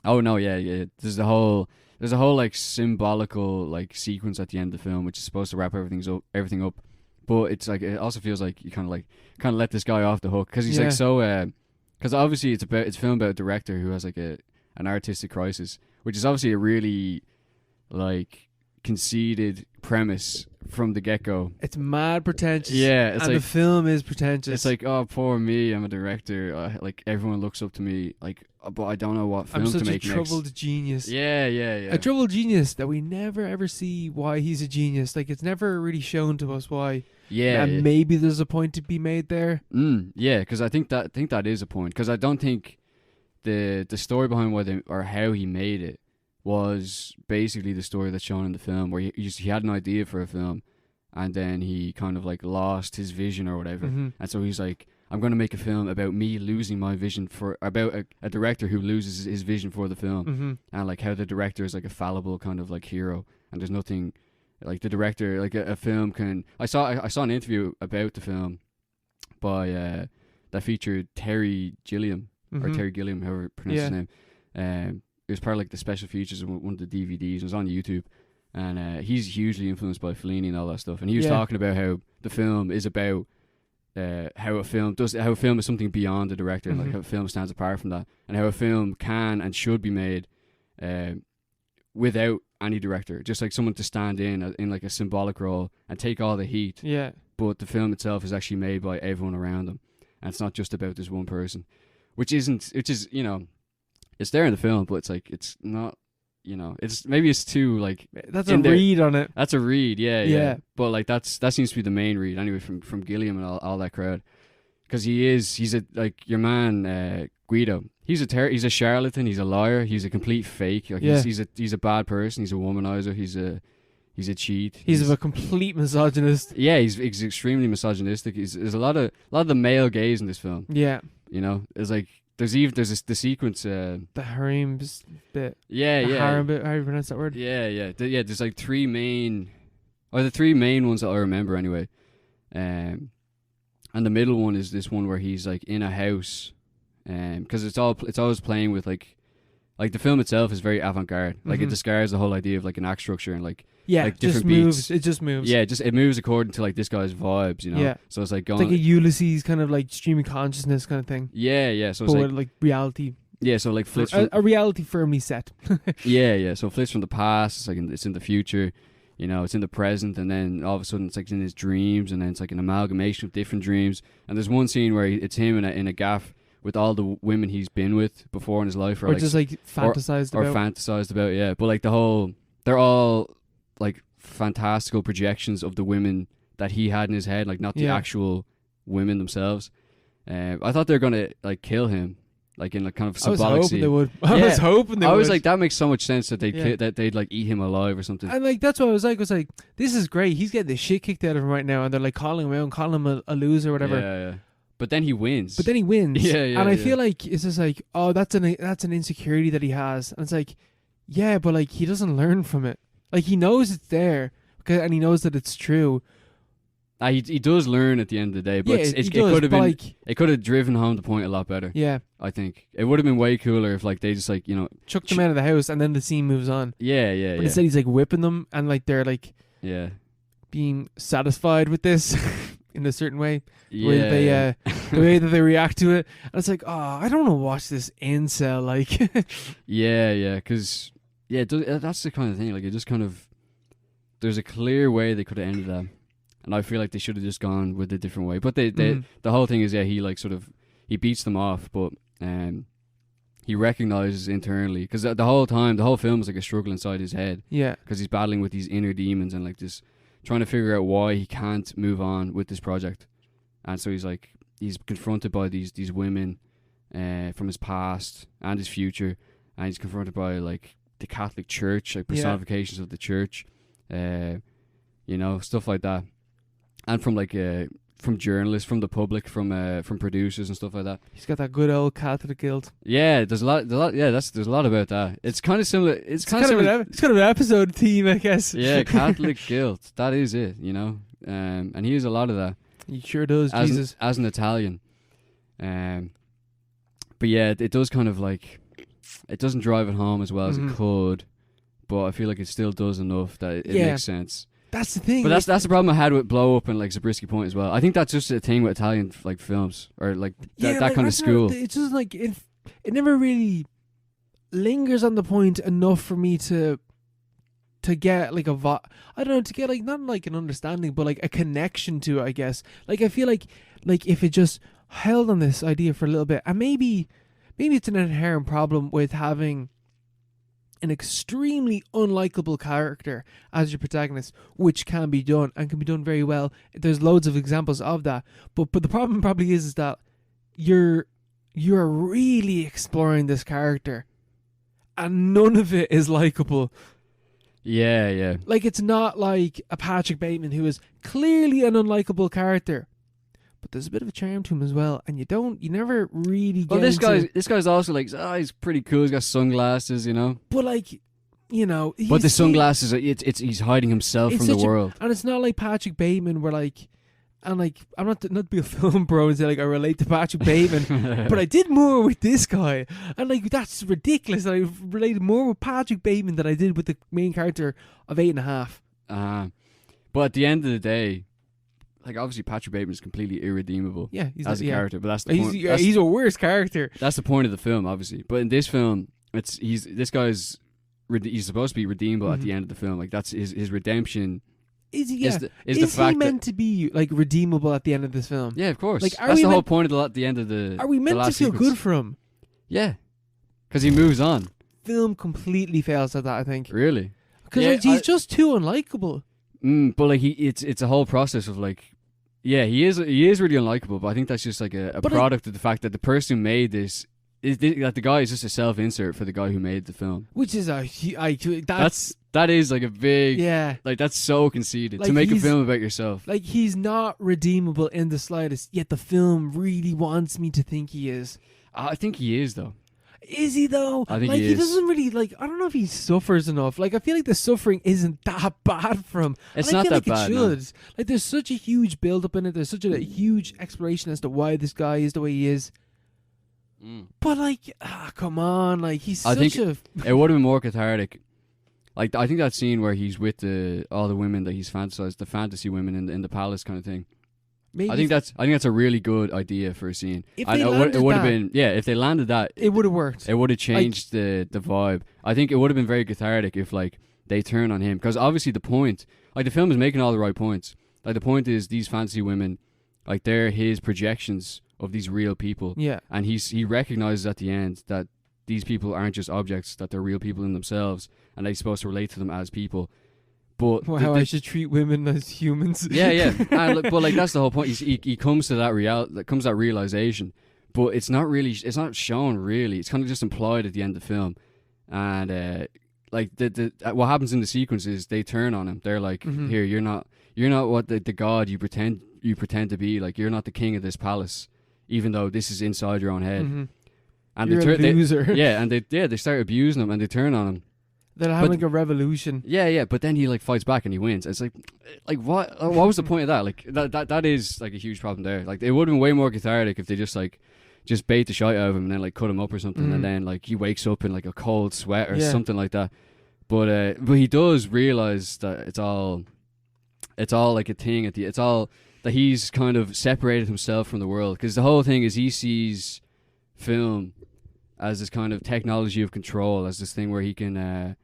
Oh no, yeah. There's a whole like symbolical like sequence at the end of the film, which is supposed to wrap everything up. But it's like it also feels like you kind of let this guy off the hook because he's like so. Because obviously it's a film about a director who has like an artistic crisis, which is obviously a really like conceited premise from the get-go. It's mad pretentious. Yeah, it's and like the film is pretentious. It's like, oh, poor me, I'm a director. Like everyone looks up to me. Like, but I don't know what film to make next. I'm such a troubled genius. Yeah. A troubled genius that we never ever see why he's a genius. Like it's never really shown to us why. Yeah, and maybe there's a point to be made there. Yeah, because I think that is a point. Because I don't think the story behind or how he made it was basically the story that's shown in the film, where he had an idea for a film, and then he kind of like lost his vision or whatever, and so he's like, I'm going to make a film about me losing my vision about a director who loses his vision for the film, and like how the director is like a fallible kind of like hero, and there's nothing like the director, like a film can. I saw an interview about the film by that featured Terry Gilliam or Terry Gilliam, however you pronounce his name. It was part of like the special features of one of the DVDs. It was on YouTube, and he's hugely influenced by Fellini and all that stuff. And he was talking about how the film is about how a film is something beyond the director, and like how a film stands apart from that, and how a film can and should be made without any director, just like someone to stand in like a symbolic role and take all the heat. Yeah. But the film itself is actually made by everyone around them, and it's not just about this one person, which is it's there in the film, but it's like it's not. It's too like that's a read on it. That's a read, yeah. But like that seems to be the main read anyway from Gilliam and all that crowd, because he's a like your man Guido. He's a charlatan. He's a liar. He's a complete fake. Like he's a bad person. He's a womanizer. He's a cheat. He's a complete misogynist. Yeah, he's extremely misogynistic. There's a lot of the male gaze in this film. Yeah, it's like. There's the sequence. The harem bit. Yeah. Harem bit. How do you pronounce that word? Yeah. There's like the three main ones that I remember anyway. And the middle one is this one where he's like in a house, because it's always playing with like the film itself is very avant-garde. Like it discards the whole idea of like an act structure and like different beats. It just moves. Yeah, it moves according to like this guy's vibes, Yeah. So it's like going. It's like a Ulysses kind of like streaming consciousness kind of thing. Yeah. So it's like reality. Yeah, so like flips a reality firmly set. Yeah. So it flips from the past. It's like it's in the future. It's in the present, and then all of a sudden it's like in his dreams, and then it's like an amalgamation of different dreams. And there's one scene where it's him in a gaff with all the women he's been with before in his life, or just like fantasized about, yeah. But like they're all like fantastical projections of the women that he had in his head, like not the actual women themselves. I thought they were gonna like kill him, like in like kind of symbolic. I was hoping they would. I was like, that makes so much sense that they'd like eat him alive or something. And like that's what I was like. This is great. He's getting the shit kicked out of him right now, and they're like calling him out and calling him a loser or whatever. Yeah. But then he wins. Yeah. And I feel like it's just like, oh, that's an insecurity that he has. And it's like, yeah, but like he doesn't learn from it. Like he knows it's there, and he knows that it's true. He does learn at the end of the day, but it could have driven home the point a lot better. Yeah, I think it would have been way cooler if like they just like chucked them out of the house and then the scene moves on. Yeah. But instead he's like whipping them and like they're like being satisfied with this in a certain way. Yeah. the way that they react to it. And it's like, oh, I don't want to watch this incel. Like, yeah, because that's the kind of thing. Like, it just kind of, there's a clear way they could have ended that, and I feel like they should have just gone with a different way. But the whole thing is, he like sort of he beats them off, but he recognizes internally, because the whole film is like a struggle inside his head. Yeah, because he's battling with these inner demons and like this, trying to figure out why he can't move on with this project. And so he's confronted by these women from his past and his future, and he's confronted by like the Catholic Church, like personifications of the church, stuff like that, and from journalists, from the public, from producers and stuff like that. He's got that good old Catholic guilt. Yeah, there's a lot. There's a lot about that. It's kind of similar. It's kind of an episode theme, I guess. Yeah, Catholic guilt. That is it. And he has a lot of that. He sure does. Jesus, as an Italian. But yeah, it does kind of like, it doesn't drive it home as well as it could, but I feel like it still does enough that it makes sense. That's the thing. But that's the problem I had with Blow Up and like Zabriskie Point as well. I think that's just a thing with Italian like films, or like that kind of school. It's just like it never really lingers on the point enough for me to get like I don't know, to get like not like an understanding, but like a connection to it, I guess. Like I feel like if it just held on this idea for a little bit, and maybe it's an inherent problem with having an extremely unlikable character as your protagonist, which can be done and can be done very well. There's loads of examples of that, but the problem probably is that you're really exploring this character and none of it is likable. Yeah. Like, it's not like a Patrick Bateman, who is clearly an unlikable character, but there's a bit of a charm to him as well, and you never really get. Well, this guy's also like, he's pretty cool. He's got sunglasses, But like, but the sunglasses, he's hiding himself from the world, and it's not like Patrick Bateman, where like, and like, I'm not to be a film bro and say like I relate to Patrick Bateman, but I did more with this guy, and like that's ridiculous. I related more with Patrick Bateman than I did with the main character of 8.5. But at the end of the day, like, obviously Patrick Bateman is completely irredeemable. Yeah, he's as a character, but that's the point. He's a worse character. That's the point of the film, obviously. But in this film, he's supposed to be redeemable at the end of the film. Like, that's his redemption. Is he meant to be like redeemable at the end of this film? Yeah, of course. Like, that's the whole point of the end of the. Are we meant to feel good for him? Yeah, because he moves on. Film completely fails at that, I think. Really? Because he's just too unlikable. But like it's a whole process of like, yeah, he is really unlikable. But I think that's just like a product of the fact that the person who made this that the guy is just a self-insert for the guy who made the film. Which is that is like a big, like, that's so conceited, like, to make a film about yourself. Like, he's not redeemable in the slightest, yet the film really wants me to think he is. I think he is, though. Is he, though? I think like, he is. Doesn't really, like, I don't know if he suffers enough. Like, I feel like the suffering isn't that bad for him. It's not that bad, it should. No. Like, there's such a huge build-up in it. There's such a huge exploration as to why this guy is the way he is. But, like, come on. Like, he's it would have been more cathartic. Like, I think that scene where he's with all the women that he's fantasized, the fantasy women in the palace kind of thing. Maybe I think that's a really good idea for a scene. If they landed it would have been, if they landed that, it would have worked. It would have changed the vibe. I think it would have been very cathartic if, like, they turn on him, because obviously the point, like, the film is making all the right points. Like, the point is these fantasy women, like, they're his projections of these real people. Yeah, and he recognizes at the end that these people aren't just objects, that they're real people in themselves, and they're supposed to relate to them as people. But how I should treat women as humans. Yeah. But like, that's the whole point. He comes to that that realization, but it's not shown really. It's kind of just implied at the end of the film, and like what happens in the sequence is they turn on him. They're like, here, you're not what the god you pretend to be. Like, you're not the king of this palace, even though this is inside your own head. And you're a loser. They start abusing him, and they turn on him. They're having a revolution. Yeah, but then he like fights back and he wins. It's like what was the point of that? Like, that is like a huge problem there. Like, it would have been way more cathartic if they just bait the shit out of him and then like cut him up or something, and then like he wakes up in like a cold sweat or something like that. But he does realize that it's all like a thing it's all that he's kind of separated himself from the world, because the whole thing is he sees film as this kind of technology of control, as this thing where he can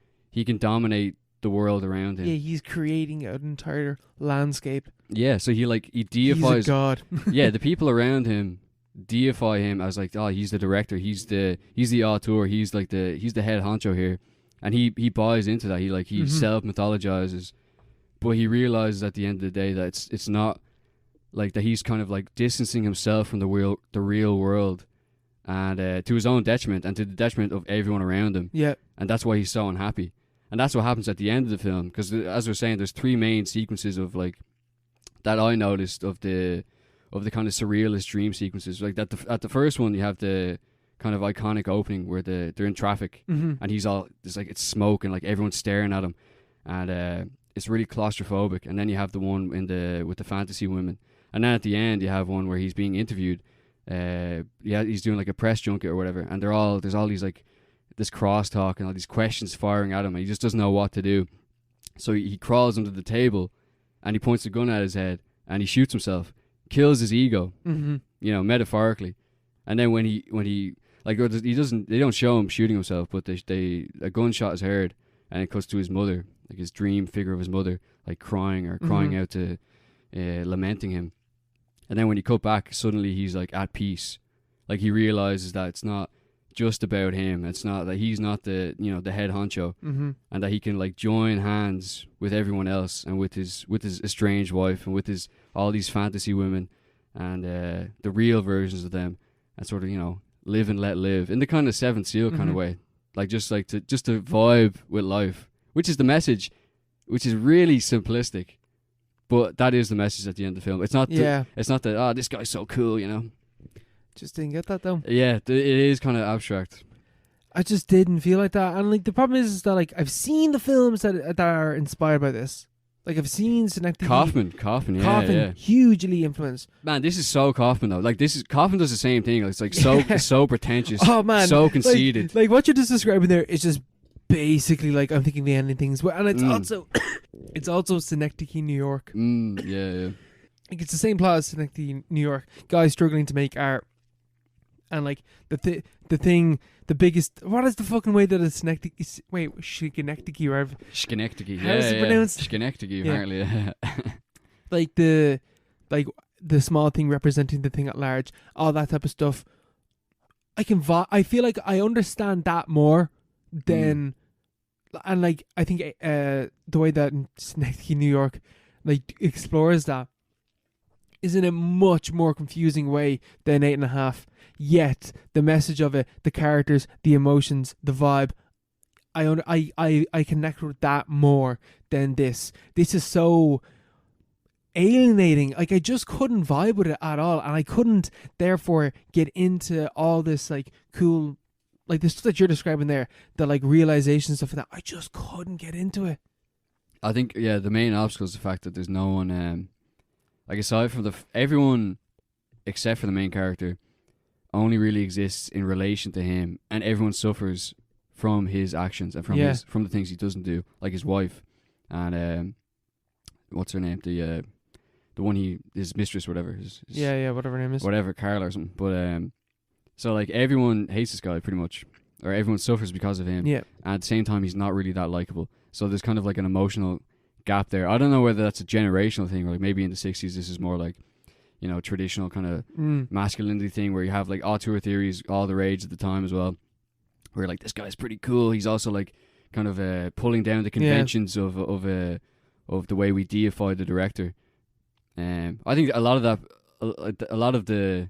dominate the world around him. Yeah, he's creating an entire landscape. Yeah, so he deifies. He's a god. Yeah, the people around him deify him as like, oh, he's the director, he's the auteur, he's the head honcho here, and he buys into that. He self mythologizes, but he realizes at the end of the day that it's not like that. He's kind of like distancing himself from the real world, and to his own detriment and to the detriment of everyone around him. Yeah, and that's why he's so unhappy. And that's what happens at the end of the film, because as we're saying, there's 3 main sequences of like that I noticed of the kind of surrealist dream sequences. Like at the first one, you have the kind of iconic opening where they're in traffic, and it's smoke and like everyone's staring at him, and it's really claustrophobic. And then you have the one with the fantasy women, and then at the end you have one where he's being interviewed. He's doing like a press junket or whatever, and there's all these like this crosstalk and all these questions firing at him, and he just doesn't know what to do. So he crawls under the table, and he points a gun at his head, and he shoots himself, kills his ego, metaphorically. And then when he they don't show him shooting himself, but a gunshot is heard, and it cuts to his mother, like his dream figure of his mother, like crying out to lamenting him. And then when you cut back, suddenly he's like at peace, like he realizes that it's not just about him. It's not that he's not the head honcho, and that he can like join hands with everyone else, and with his estranged wife, and with all these fantasy women, and the real versions of them, and sort of live and let live in the kind of Seventh Seal kind of way, like to vibe with life, which is the message, which is really simplistic, but that is the message at the end of the film. It's not it's not that this guy's so cool, Just didn't get that though. Yeah, it is kind of abstract. I just didn't feel like that, and like the problem is that like I've seen the films that are inspired by this. Like I've seen Synecdoche. Kaufman, yeah. Hugely influenced. Man, this is so Kaufman though. Like Kaufman does the same thing. It's like so pretentious. Oh man, so conceited. Like what you're just describing there is just basically like I'm thinking the ending things, and it's also Synecdoche, New York. Yeah. Like it's the same plot as Synecdoche, New York. Guys struggling to make art. And like the biggest, what is the fucking way that a Synecdoche is? Wait, Schenectady or whatever. Schenectady, how is it pronounced? Schenectady, apparently. Yeah. Like the small thing representing the thing at large, all that type of stuff. I feel like I understand that more than, and like I think the way that Synecdoche, New York, like explores that is in a much more confusing way than 8.5. Yet the message of it, the characters, the emotions, the vibe, I connect with that more than this. This is so alienating. Like I just couldn't vibe with it at all, and I couldn't therefore get into all this like cool, like the stuff that you're describing there, the like realization stuff like that. I just couldn't get into it. I think the main obstacle is the fact that there's no one, like aside from everyone except for the main character only really exists in relation to him, and everyone suffers from his actions and from the things he doesn't do, like his wife and what's her name, the one his mistress, whatever. Whatever her name is, whatever, Carla or something. But so like everyone hates this guy pretty much, or everyone suffers because of him. Yeah, and at the same time he's not really that likable. So there's kind of like an emotional gap there. I don't know whether that's a generational thing, or like maybe in the 60s this is more like traditional kind of masculinity thing, where you have like auteur theories all the rage at the time as well, where like this guy's pretty cool, he's also like kind of pulling down the conventions of the way we deify the director. I think a lot of the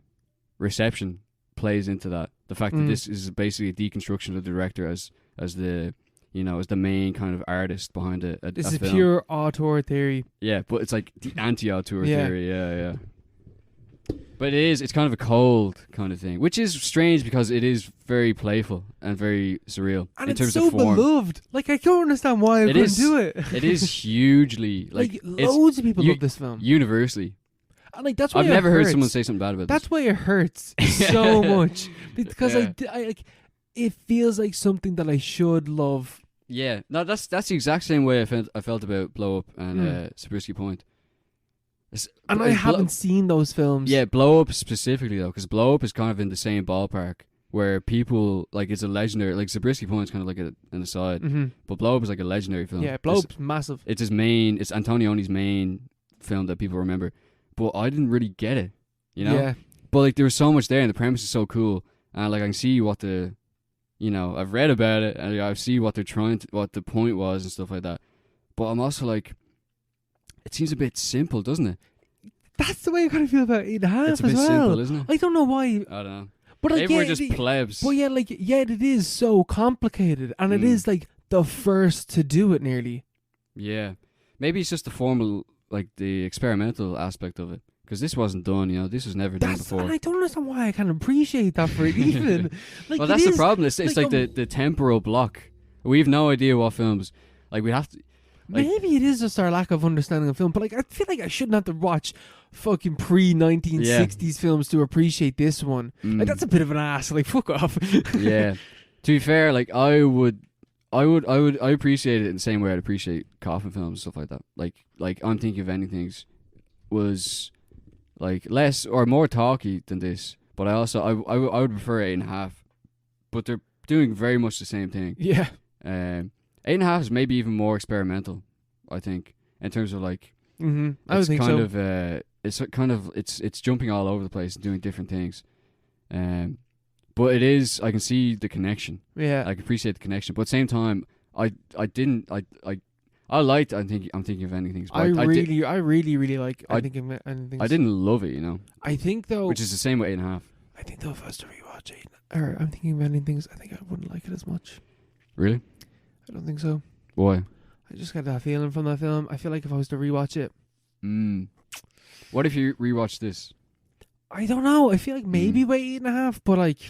reception plays into that, the fact that this is basically a deconstruction of the director as the as the main kind of artist behind this is film. Pure auteur theory. Yeah, but it's like the anti-auteur theory. Yeah. But it's kind of a cold kind of thing, which is strange because it is very playful and very surreal, and in it's terms so of form. Beloved. Like I don't understand why I couldn't do it. It is hugely like loads of people love this film universally. And like that's why I've never heard someone say something bad about that's this. why it hurts so much, because I like it feels like something that I should love. Yeah, no, that's the exact same way I felt about Blow Up and Zabriskie Point. And I haven't seen those films. Yeah, Blow Up specifically though, because Blow Up is kind of in the same ballpark where people like it's a legendary. Like Zabriskie Point's kind of like an aside, but Blow Up is like a legendary film. Yeah, Blow Up's massive. It's his main. It's Antonioni's main film that people remember. But I didn't really get it, you know. Yeah. But like there was so much there, and the premise is so cool, and like I can see what the, you know, I've read about it, and I see what they're what the point was and stuff like that. But I'm also like, it seems a bit simple, doesn't it? That's the way I kind of feel about 8.5 it's a bit simple, isn't it? I don't know why. I don't know. But like, maybe we're just plebs. But yeah, like it is so complicated, and it is like the first to do it nearly. Yeah, maybe it's just the formal, like the experimental aspect of it. Because this wasn't done, you know. This was never done before. And I don't understand why I can appreciate that for it even. Like, well, that's the problem. It's like the temporal block. We have no idea what films. Like, we have to... Like, maybe it is just our lack of understanding of film. But, like, I feel like I shouldn't have to watch fucking pre-1960s films to appreciate this one. Like, that's a bit of an ass. Like, fuck off. Yeah. To be fair, like, I appreciate it in the same way I'd appreciate coffin films and stuff like that. Like I'm Thinking of Ending Things was... like less or more talky than this, but I would prefer 8.5. But they're doing very much the same thing. Yeah. 8.5 is maybe even more experimental, I think, in terms of like. I would think so. It's jumping all over the place and doing different things. But it is. I can see the connection. Yeah. I can appreciate the connection, but at the same time, I liked. I'm thinking of Ending Things. I really like. I think of Ending Things. I didn't love it, you know. I think though, which is the same with 8.5. I think though, if I was to rewatch it, or I'm Thinking of Ending Things, I think I wouldn't like it as much. Really? I don't think so. Why? I just got that feeling from that film. I feel like if I was to rewatch it, what if you rewatch this? I don't know. I feel like maybe with 8.5, but like,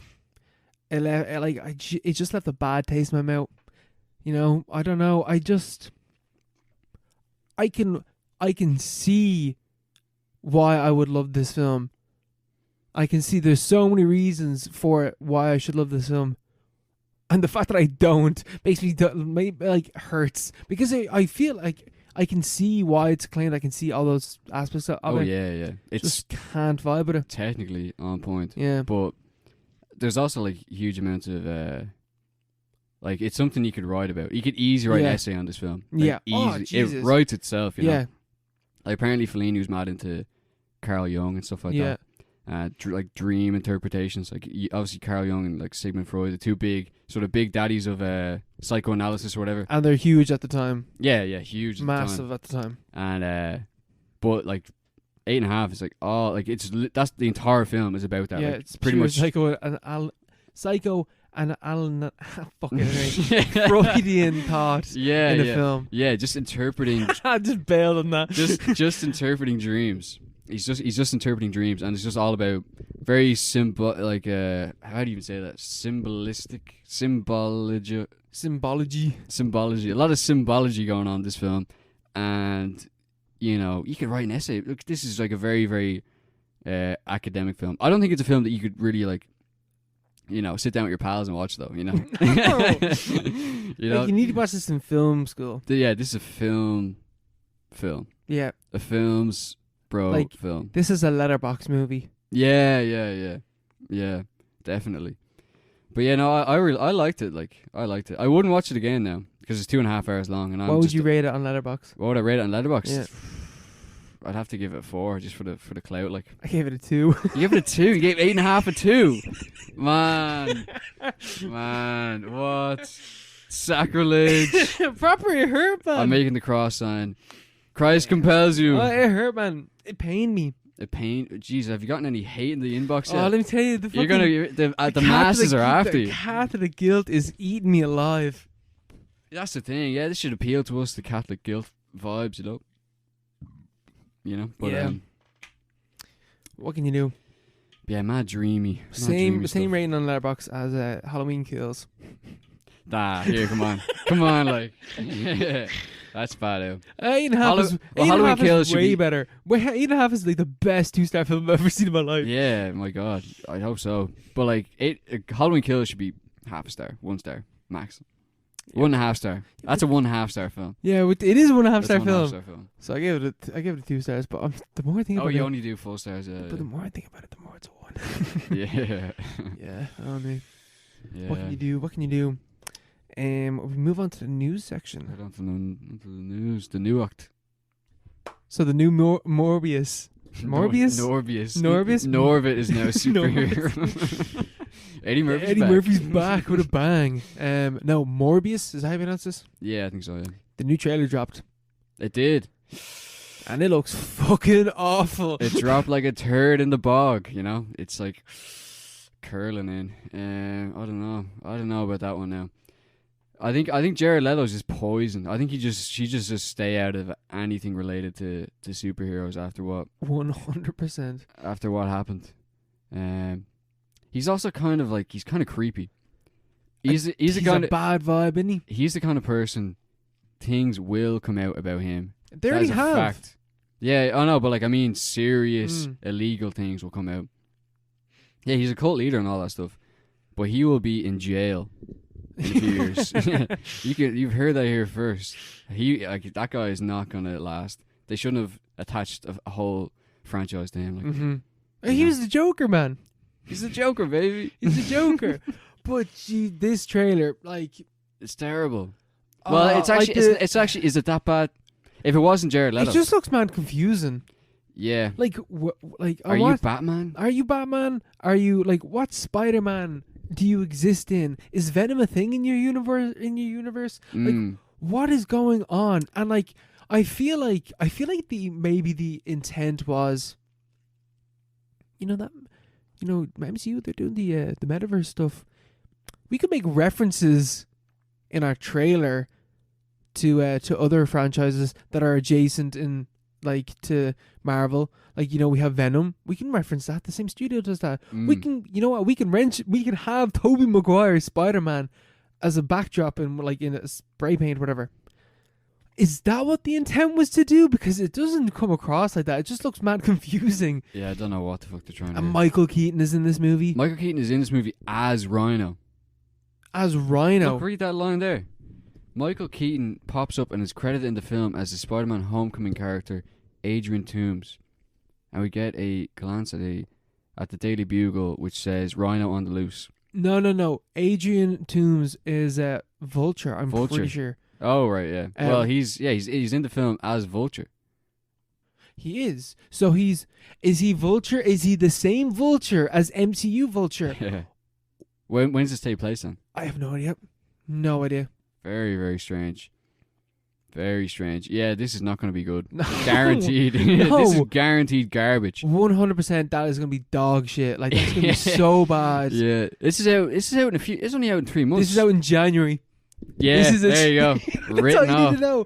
it just left a bad taste in my mouth. You know, I don't know. I can see why I would love this film. I can see there's so many reasons for it why I should love this film. And the fact that I don't makes me like hurts, because I feel like I can see why it's acclaimed. I can see all those aspects of it. Oh yeah. It's just can't vibe with it. Technically on point. Yeah. But there's also like huge amounts of like it's something you could write about. You could easily write an essay on this film. Like, easily. Jesus. It writes itself, you know. Yeah. Like apparently Fellini was mad into Carl Jung and stuff like that. Like dream interpretations, like obviously Carl Jung and like Sigmund Freud, the two big daddies of psychoanalysis or whatever, and they're huge at the time. Yeah, huge, massive at the time. And but like 8.5 is like that's the entire film is about that. Yeah, like, it's pretty much Psycho and Freudian thought in the film. Yeah, just interpreting. I just bailed on that. just interpreting dreams. He's just interpreting dreams, and it's just all about very simple, like how do you even say that? Symbology. A lot of symbology going on in this film, and you know you could write an essay. Look, this is like a very very academic film. I don't think it's a film that you could really like, you know, sit down with your pals and watch though. You know, you know, like, you need to watch this in film school. Yeah, this is a film. Yeah, a film's. Film. This is a letterbox movie. Yeah, definitely. But yeah, no, I liked it. Like I liked it. I wouldn't watch it again now because it's 2.5 hours long. And what would you rate it on Letterboxd? What would I rate it on Letterboxd? Yeah. I'd have to give it a 4 just for the clout. Like I gave it a 2. You gave it a 2. You gave 8.5 a 2. Man, what sacrilege! Proper hurt, man. I'm making the cross sign. Christ compels you. Oh, it hurt, man. It pained me. It pained. Jeez, have you gotten any hate in the inbox yet? Oh, let me tell you, the masses are after you. The Catholic guilt is eating me alive. That's the thing. Yeah, this should appeal to us, the Catholic guilt vibes, you know. But yeah. What can you do? Yeah, mad dreamy. Same rating on Letterboxd as Halloween Kills. Here, come on, like. That's bad out. 8.5 is way better. 8.5 is like the best 2-star film I've ever seen in my life. Yeah, my God, I hope so. But like, Halloween Kills should be half a star, 1 star max. 1.5 star. That's a 1.5 star film. Yeah, it is a 1.5 star That's a 1.5 film. star film. So I gave it 2 stars. But the more I think about Oh, it, you only do 4 stars. but the more I think about it, the more it's a 1. Yeah. Yeah. I don't know. Yeah. What can you do? We move on to the news section. Right on to the news. The new act. So the new Morbius. Morbius? Norbius. Norbius? Norbit is now a superhero. Eddie Murphy's back with a bang. No, Morbius, is that how you pronounce this? Yeah, I think so, yeah. The new trailer dropped. It did. And it looks fucking awful. It dropped like a turd in the bog, you know? It's like curling in. I don't know about that one now. I think Jared Leto's just poisoned. I think she just stay out of anything related to superheroes after what 100%. After what happened. He's also kind of creepy. He's a bad vibe, isn't he? He's the kind of person things will come out about him. They already have. Fact. Yeah, I know, but serious illegal things will come out. Yeah, he's a cult leader and all that stuff, but he will be in jail in a few years. You've heard that here first. That guy is not gonna last. They shouldn't have attached a whole franchise to him. He was the Joker, man. He's the Joker, baby. He's the Joker. But this trailer, it's terrible. Well, it's actually. Is it that bad? If it wasn't Jared Leto, it just looks mad confusing. Yeah. Are you Batman? Are you Batman? Are you what Spider-Man do you exist in? Is Venom a thing in your universe? What is going on? And I feel like the intent was, MCU, they're doing the metaverse stuff. We could make references in our trailer to other franchises that are adjacent in to Marvel. We have Venom. We can reference that. The same studio does that. We can, we can have Tobey Maguire's Spider-Man as a backdrop in in a spray paint, whatever. Is that what the intent was to do? Because it doesn't come across like that. It just looks mad confusing. Yeah, I don't know what the fuck they're trying to do. And Michael Keaton is in this movie. Michael Keaton is in this movie as Rhino. Look, read that line there. Michael Keaton pops up and is credited in the film as the Spider-Man Homecoming character Adrian Toomes. And we get a glance at the Daily Bugle, which says Rhino on the loose. No. Adrian Toomes is Vulture. I'm pretty sure. Oh right, yeah. Well, he's in the film as Vulture. He is. So is he Vulture? Is he the same Vulture as MCU Vulture? Yeah. When does this take place then? I have no idea. No idea. Very, very strange. Very strange. Yeah, this is not going to be good. Guaranteed. No. This is guaranteed garbage. 100% that is going to be dog shit. That's going to be so bad. Yeah. This is out in a few. It's only out in 3 months. This is out in January. Yeah, there you go.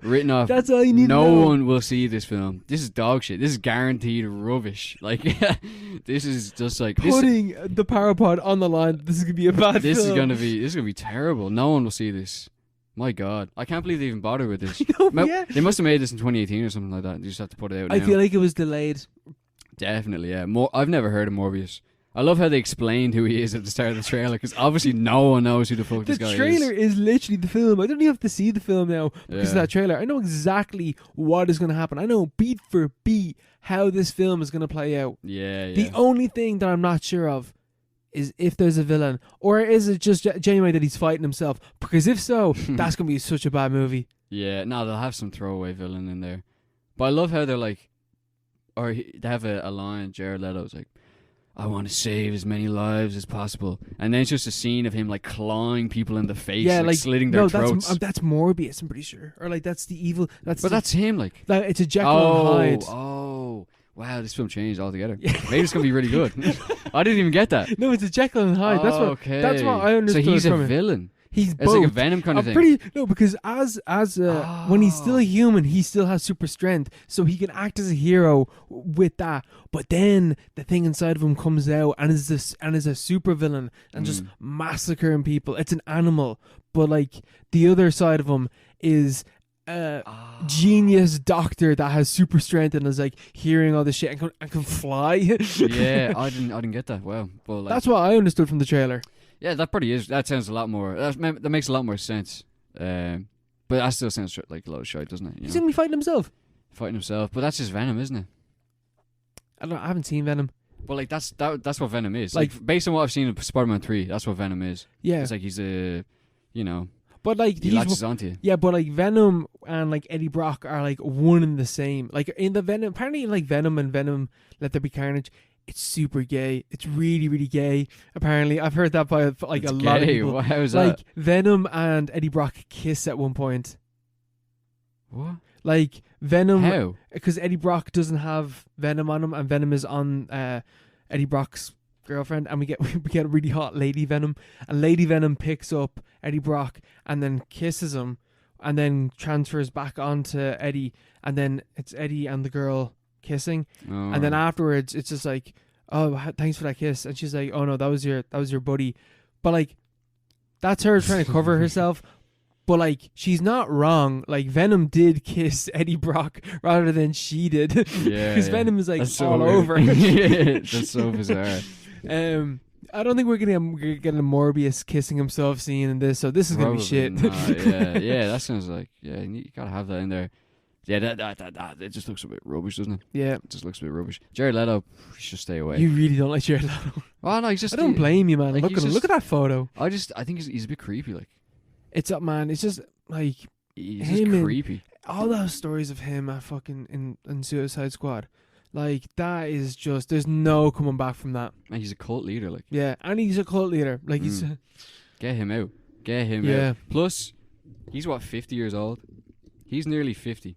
Written off. That's all you need to know. No one will see this film. This is dog shit. This is guaranteed rubbish. This is just putting the Parapod on the line. This is gonna be a bad film. This is gonna be terrible. No one will see this. My God, I can't believe they even bothered with this. Yeah. They must have made this in 2018 or something like that. You just have to put it out. I feel like it was delayed. Definitely, yeah. I've never heard of Morbius. I love how they explained who he is at the start of the trailer, because obviously no one knows who the fuck this guy is. The trailer is literally the film. I don't even have to see the film now because of that trailer. I know exactly what is going to happen. I know beat for beat how this film is going to play out. Yeah. The only thing that I'm not sure of is if there's a villain, or is it just genuine that he's fighting himself? Because if so, that's going to be such a bad movie. Yeah, no, they'll have some throwaway villain in there. But I love how they're they have a line, Jared Leto's I want to save as many lives as possible, and then it's just a scene of him clawing people in the face, slitting their throats. That's Morbius, I'm pretty sure, or that's the evil. That's him, it's a Jekyll and Hyde. Oh, wow! This film changed altogether. Maybe it's gonna be really good. I didn't even get that. No, it's a Jekyll and Hyde. That's what I understood. So he's a villain. He's both. It's like a Venom kind of thing. Because when he's still a human, he still has super strength, so he can act as a hero with that. But then the thing inside of him comes out and is a super villain and just massacring people. It's an animal, but the other side of him is a genius doctor that has super strength and is hearing all this shit and can fly. Yeah, I didn't get that. Wow, but that's what I understood from the trailer. Yeah, that probably is. That sounds a lot more. That makes a lot more sense. But that still sounds like a lot of shit, doesn't it? He's gonna be fighting himself. Fighting himself, but that's just Venom, isn't it? I haven't seen Venom. But like that's what Venom is. Like based on what I've seen in Spider-Man 3, that's what Venom is. Yeah, it's like he's a, But like he latches onto you. Yeah, but like Venom and like Eddie Brock are like one and the same. Like in the Venom, apparently like Venom and Venom Let There Be Carnage, it's super gay. It's really, really gay. Apparently, I've heard that by like It's a gay. lot of people. How is like that? Venom and Eddie Brock kiss at one point. What? Like Venom, How? because Eddie Brock doesn't have Venom on him, and Venom is on Eddie Brock's girlfriend, and we get a really hot Lady Venom, and Lady Venom picks up Eddie Brock and then kisses him, and then transfers back onto Eddie, and then it's Eddie and the girl kissing, and then afterwards it's just like, oh, thanks for that kiss, and she's like, oh no, that was your buddy, but like that's her trying to cover herself. But like she's not wrong. Like Venom did kiss Eddie Brock rather than she did. Yeah, because Venom is like so all weird. over. That's so bizarre. I don't think we're gonna get a Morbius kissing himself scene in this. So this is gonna be shit. Yeah. That sounds like you gotta have that in there. Yeah, that it just looks a bit rubbish, doesn't it? Yeah, it just looks a bit rubbish. Jared Leto should stay away. You really don't like Jared Leto. Oh no, he's just. I don't blame you, man. Like, look at that photo. I think he's a bit creepy. Like it's up, man. It's just like he's just creepy. All those stories of him at fucking in Suicide Squad, like that is just there's no coming back from that. And he's a cult leader, like and he's a cult leader. Like he's get him out. Out. Plus, he's 50 years old. He's nearly 50.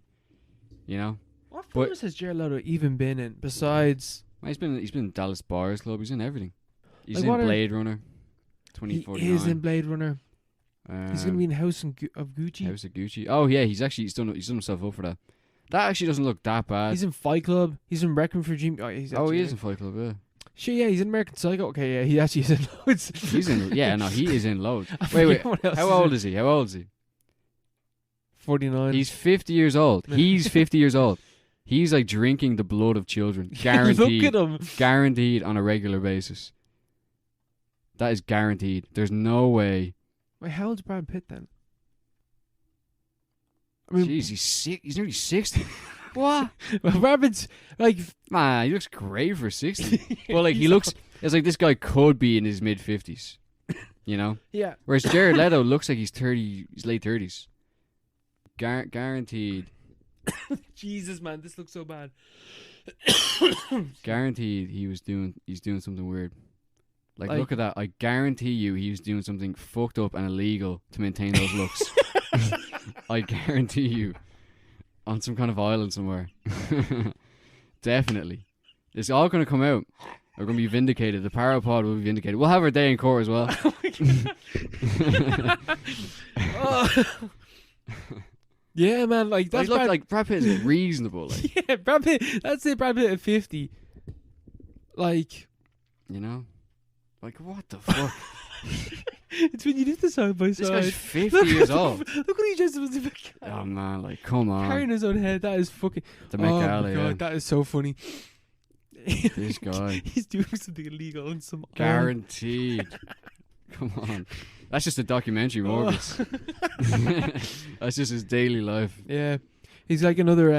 You know. What films has Jared Leto even been in besides? He's been in Dallas Buyers Club. He's in everything. He's like in Blade Runner. 2049. He is in Blade Runner. He's gonna be in House of Gucci. House of Gucci. Oh yeah, he's done himself up for that. That actually doesn't look that bad. He's in Fight Club. He's in Requiem for a Dream. Oh, he is in Fight Club. Yeah. Sure, yeah, he's in American Psycho. Okay, yeah, he actually is in loads. He is in loads. Wait. How old is he? 49. He's 50 years old. He's 50 years old. He's like drinking the blood of children. Guaranteed. Look at him. Guaranteed on a regular basis. That is guaranteed. There's no way. Wait, how old's Brad Pitt then? I mean, jeez, he's nearly 60. What? Well, Brad Pitt's like, man, he looks great for 60. Well, like he looks. It's like this guy could be in his mid 50s. You know. Yeah. Whereas Jared Leto looks like he's 30. He's late 30s. Guaranteed. Jesus, man, this looks so bad. Guaranteed, he's doing something weird. Like, look at that. I guarantee you, he was doing something fucked up and illegal to maintain those looks. I guarantee you, on some kind of island somewhere. Definitely, it's all going to come out. We're going to be vindicated. The Parapod will be vindicated. We'll have our day in court as well. Yeah, man, like that's like Brad Pitt is reasonable. Like. Yeah, Brad Pitt. That's it. Brad Pitt at 50. Like, you know, like what the fuck? It's when you do the side by side. This guy's 50 years old. Look what he just was. Oh man, like come on. Carrying his own head. That is fucking. The Met Gala, my God, that is so funny. This guy. He's doing something illegal and some. Guaranteed. Come on. That's just a documentary, Morbius. That's just his daily life. Yeah. He's like another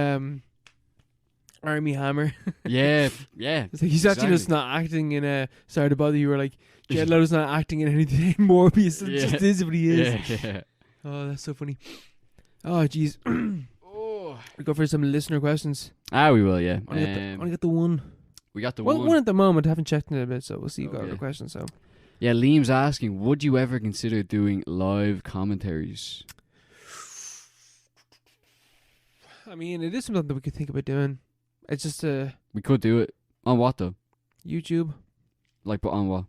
Army Hammer. Yeah. It's like he's actually just not acting in sorry to bother you, were like, Jared Leto's not acting in anything. Morbius just is what he is. Yeah. Oh, that's so funny. Oh, jeez. We go for some listener questions. We will, yeah. I want to get the one. We got the one at the moment. I haven't checked in a bit, so we'll see. You got other questions, so. Yeah, Liam's asking, would you ever consider doing live commentaries? I mean, it is something that we could think about doing. It's just we could do it. On what, though? YouTube. Like, but on what?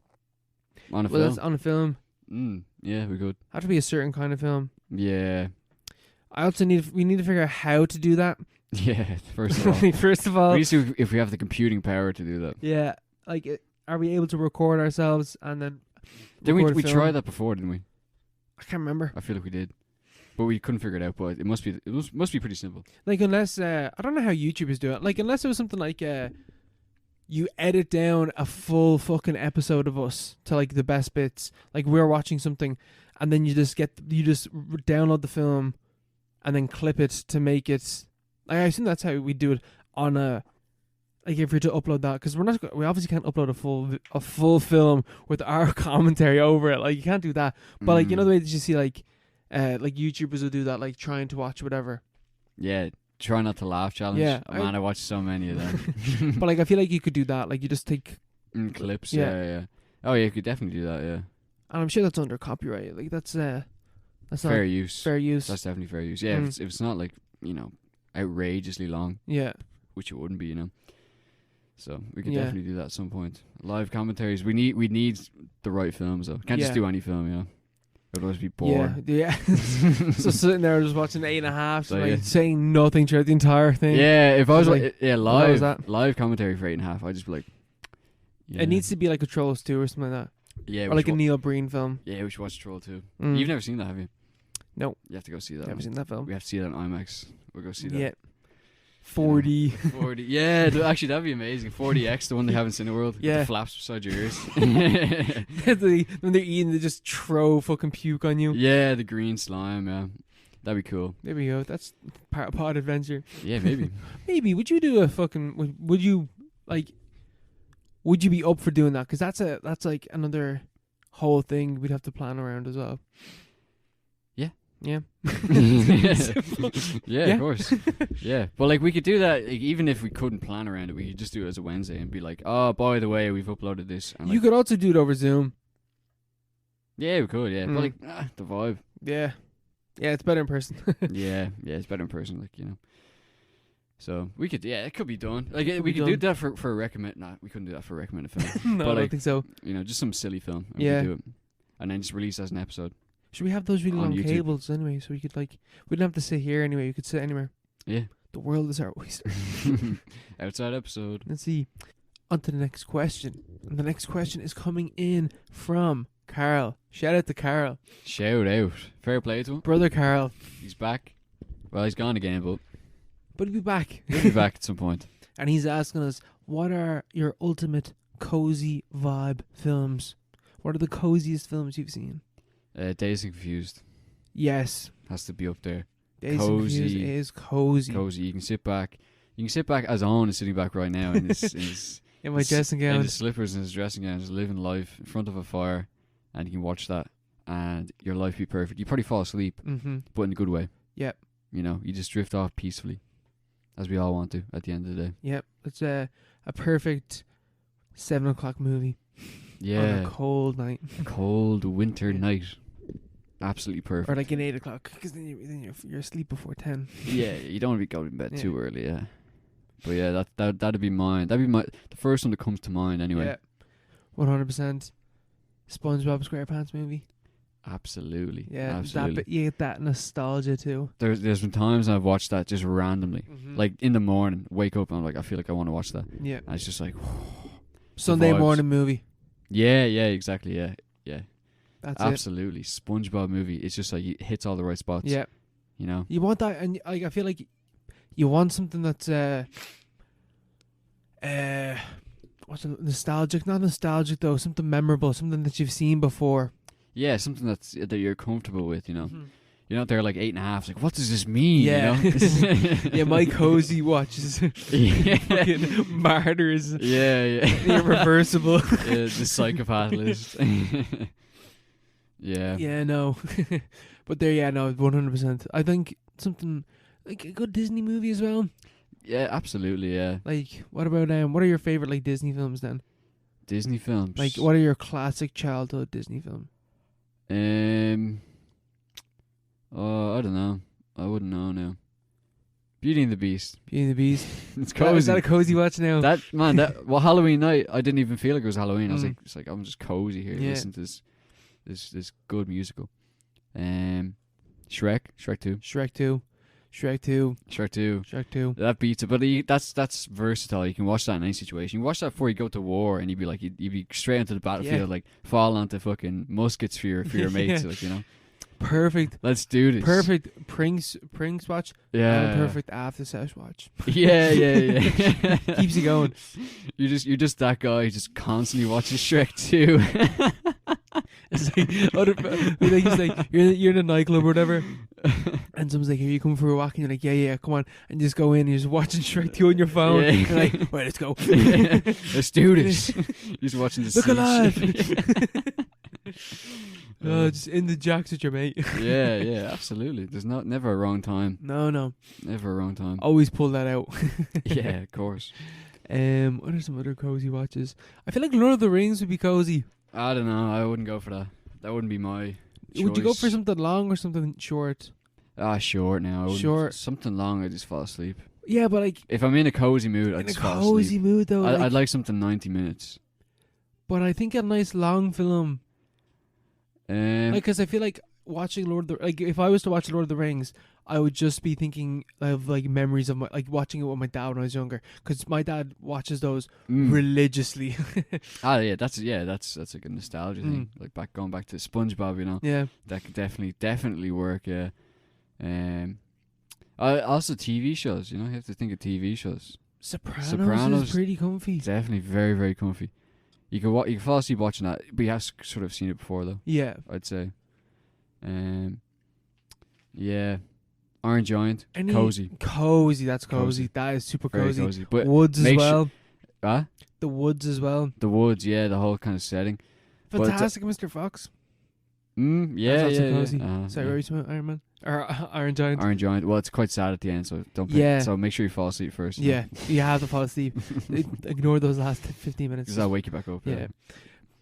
On a film? That's on a film. Yeah, we could. Have to be a certain kind of film. Yeah. I also we need to figure out how to do that. Yeah, first of all. First of all. We need to see if we have the computing power to do that. Yeah, like... Are we able to record ourselves and then? Didn't we tried that before? Didn't we? I can't remember. I feel like we did, but we couldn't figure it out. But it must be pretty simple. Like unless I don't know how YouTube is doing it. Like unless it was something like you edit down a full fucking episode of us to like the best bits. Like we're watching something, and then you just download the film, and then clip it to make it. I assume that's how we do it on a. Like if you're to upload that, because we obviously can't upload a full film with our commentary over it. Like you can't do that. But like, you know the way that you see like YouTubers will do that, like trying to watch whatever. Yeah, try not to laugh challenge. Yeah, I watched so many of them. But like I feel like you could do that. Like you just take clips. Yeah. Oh yeah, you could definitely do that. Yeah. And I'm sure that's under copyright. Like that's fair use. Fair use. That's definitely fair use. Yeah, if it's not like outrageously long. Yeah. Which it wouldn't be, So we could definitely do that at some point. Live commentaries. We need the right films though. Can't just do any film, Otherwise be bored. Yeah. So sitting there just watching 8.5, so, saying nothing throughout the entire thing. Yeah, if I was live commentary for 8.5, I'd just be like, It needs to be like a Trolls 2 or something like that. Yeah, or like a Neil Breen film. Yeah, we should watch Troll 2. You've never seen that, have you? No. You have to go see that. Never seen that film. We have to see that on IMAX. We'll go see that. Yeah. 40. 40. Yeah, actually that'd be amazing. 40X, the one they haven't seen in the world. Yeah. With the flaps beside your ears. When they're eating, they just throw fucking puke on you. Yeah, the green slime, yeah. That'd be cool. There we go. That's part of Pod Adventure. Yeah, maybe. Maybe. Would you do a fucking... Would you be up for doing that? Because that's like another whole thing we'd have to plan around as well. Yeah. Yeah, of course. Yeah. But like we could do that even if we couldn't plan around it, we could just do it as a Wednesday and be like, oh, by the way, we've uploaded this. And you could also do it over Zoom. Yeah, we could, yeah. But like the vibe. Yeah. Yeah, it's better in person. yeah, it's better in person, So we could, it could be done. Like we could do that for a recommend. Nah, we couldn't do that for a recommended film. No, but, I don't think so. Just some silly film. And yeah. we could do it, and then just release as an episode. Should we have those really long YouTube. cables anyway, so we could we didn't have to sit here anyway. We could sit anywhere. Yeah. The world is our oyster. Outside episode. Let's see. On to the next question. And the next question is coming in from Carl. Shout out to Carl. Shout out. Fair play to him. Brother Carl. He's back. Well, he's gone again, but he'll be back. He'll be back at some point. And he's asking us, what are your ultimate cozy vibe films? What are the coziest films you've seen? Dazed and Confused. Yes. Has to be up there. Dazed and Confused is cozy. Cozy. You can sit back as Owen is sitting back right now in his in my dressing gown. In his slippers and his dressing gown, just living life in front of a fire, and you can watch that and your life be perfect. You probably fall asleep, but in a good way. Yep. You just drift off peacefully, as we all want to at the end of the day. Yep. It's a perfect 7 o'clock movie. Yeah. On a cold night. A cold winter night. Absolutely perfect. Or like an 8 o'clock, because then you're asleep before 10. Yeah, you don't want to be going to bed too early, yeah. But yeah, that'd be mine. That'd be the first one that comes to mind anyway. Yeah. 100%. SpongeBob SquarePants movie. Absolutely. Yeah, absolutely. You get that nostalgia too. There's been times I've watched that just randomly. Like in the morning, wake up and I'm like, I feel like I want to watch that. Yeah. And it's just like Sunday morning movie. Yeah, exactly, yeah. That's absolutely. SpongeBob movie. It's just like it hits all the right spots. Yeah. You want that, and I feel like you want something that's what's nostalgic? Not nostalgic though. Something memorable. Something that you've seen before. Yeah, something that you're comfortable with. You're not there like 8.5. It's like, what does this mean? Yeah. Yeah, my cozy watch is fucking martyrs. Yeah. Irreversible. The psychopath list. Yeah. Yeah, no. But there, no, 100%. I think something like a good Disney movie as well. Yeah, absolutely, yeah. Like, what about what are your favorite like Disney films then? Disney films. Like, what are your classic childhood Disney film? I don't know. I wouldn't know now. Beauty and the Beast. Beauty and the Beast. It's cozy. Is that a cozy watch now? Halloween night, I didn't even feel like it was Halloween. I was like, it's like I'm just cozy here. Yeah. Listen to this good musical. Shrek 2. Shrek 2. Shrek 2. Shrek 2. Shrek 2. That beats it, but that's versatile. You can watch that in any situation. You watch that before you go to war, and you'd be like, you'd be straight into the battlefield, like fall onto fucking muskets for your mates, like Perfect. Let's do this. Perfect Prinks watch. Yeah. And perfect after sesh watch. Yeah. Keeps you going. You're just that guy just constantly watching Shrek 2. It's like, he's like, you're in a nightclub or whatever, and someone's like, "Here, you come for a walk?" And you're like, "Yeah, come on," and you just go in and you're just watching Shrek 2 on your phone. Yeah. You're like, "Right, let's go." Let's do this. You're just watching the Look alive. Just in the jacks with your mate. Yeah, absolutely. There's never a wrong time. No. Never a wrong time. Always pull that out. Yeah, of course. What are some other cozy watches? I feel like Lord of the Rings would be cozy. I don't know. I wouldn't go for that. That wouldn't be my choice. Would you go for something long or something short? Short now. I wouldn't. Short. Something long, I just fall asleep. Yeah, but like if I'm in a cozy mood, I'd just fall asleep. In a cozy mood though. I'd like something 90 minutes. But I think a nice long film. Because I feel like watching if I was to watch Lord of the Rings, I would just be thinking of like memories of watching it with my dad when I was younger. Because my dad watches those religiously. That's like a nostalgia thing. Like going back to SpongeBob, you know. Yeah. That could definitely work. Yeah. Also TV shows. You know, you have to think of TV shows. Sopranos is pretty comfy. Definitely very, very comfy. You can fall asleep watching that, but you have sort of seen it before though. Yeah, I'd say. Yeah, Iron Giant, cozy. That's cozy. That is super cozy. Very cozy. But Woods as well. The Woods as well. The Woods, yeah, the whole kind of setting. Fantastic, Mr. Fox. Yeah, that's also cozy. Sorry, where are you talking about? Iron Man or Iron Giant? Iron Giant. Well, it's quite sad at the end, so don't. So make sure you fall asleep first. Yeah, you have to fall asleep. Ignore those last 15 minutes. Because that'll wake you back up. Yeah.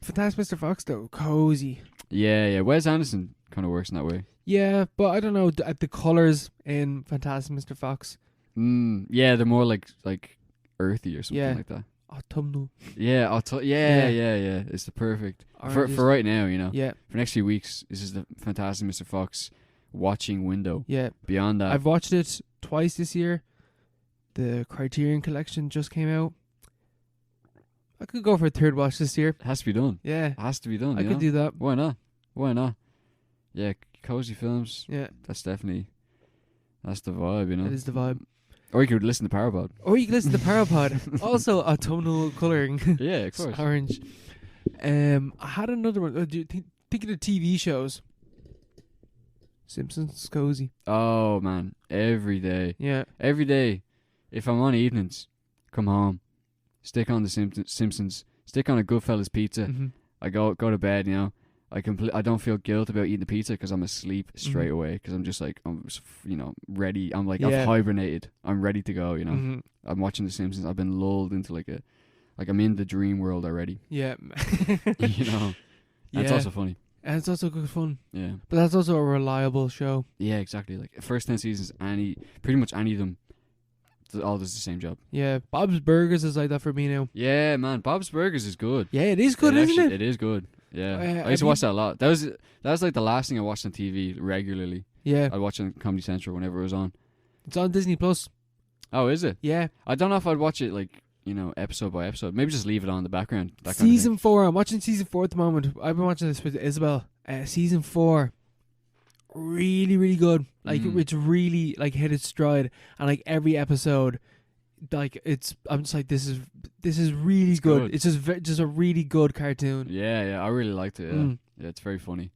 Fantastic Mr. Fox though, cozy. Yeah. Wes Anderson kind of works in that way. Yeah, but I don't know the colors in Fantastic Mr. Fox. Yeah, they're more like earthy or something like that. Autumnal. Yeah, yeah. It's the perfect for right now, you know. Yeah. For next few weeks, this is the Fantastic Mr. Fox watching window. Yeah. Beyond that, I've watched it twice this year. The Criterion Collection just came out. I could go for a third watch this year. It has to be done. Yeah. It has to be done. I could do that. Why not? Yeah, cozy films. Yeah. That's the vibe, you know. It is the vibe. Or you could listen to Parapod. Also, autumnal colouring. Yeah, of course. Orange. I had another one. Do you think of the TV shows? Simpsons, cozy. Oh, man. Every day. Yeah. Every day. If I'm on evenings, come home. Stick on the Simpsons. Stick on a Goodfellas pizza. Mm-hmm. I go to bed, you know. I don't feel guilt about eating the pizza because I'm asleep straight away because I'm just like ready. I'm like I've hibernated. I'm ready to go. You know, I'm watching The Simpsons. I've been lulled into like I'm in the dream world already. Yeah, you know, and it's also funny. And it's also good fun. Yeah, but that's also a reliable show. Yeah, exactly. Like first 10 seasons, pretty much any of them, all does the same job. Yeah, Bob's Burgers is like that for me now. Yeah, man, Bob's Burgers is good. Yeah, it is good, isn't it? It is good. Yeah, I used to watch that a lot. That was like the last thing I watched on TV regularly. Yeah, I'd watch it on Comedy Central whenever it was on. It's on Disney Plus. Oh, is it? Yeah. I don't know if I'd watch it like episode by episode. Maybe just leave it on in the background. Season 4. I'm watching season 4 at the moment. I've been watching this with Isabel. Season 4, really, really good. Like it's really like hit its stride, and like every episode. Like I'm just like this is really good. It's just a really good cartoon. Yeah, I really liked it. Yeah, it's very funny,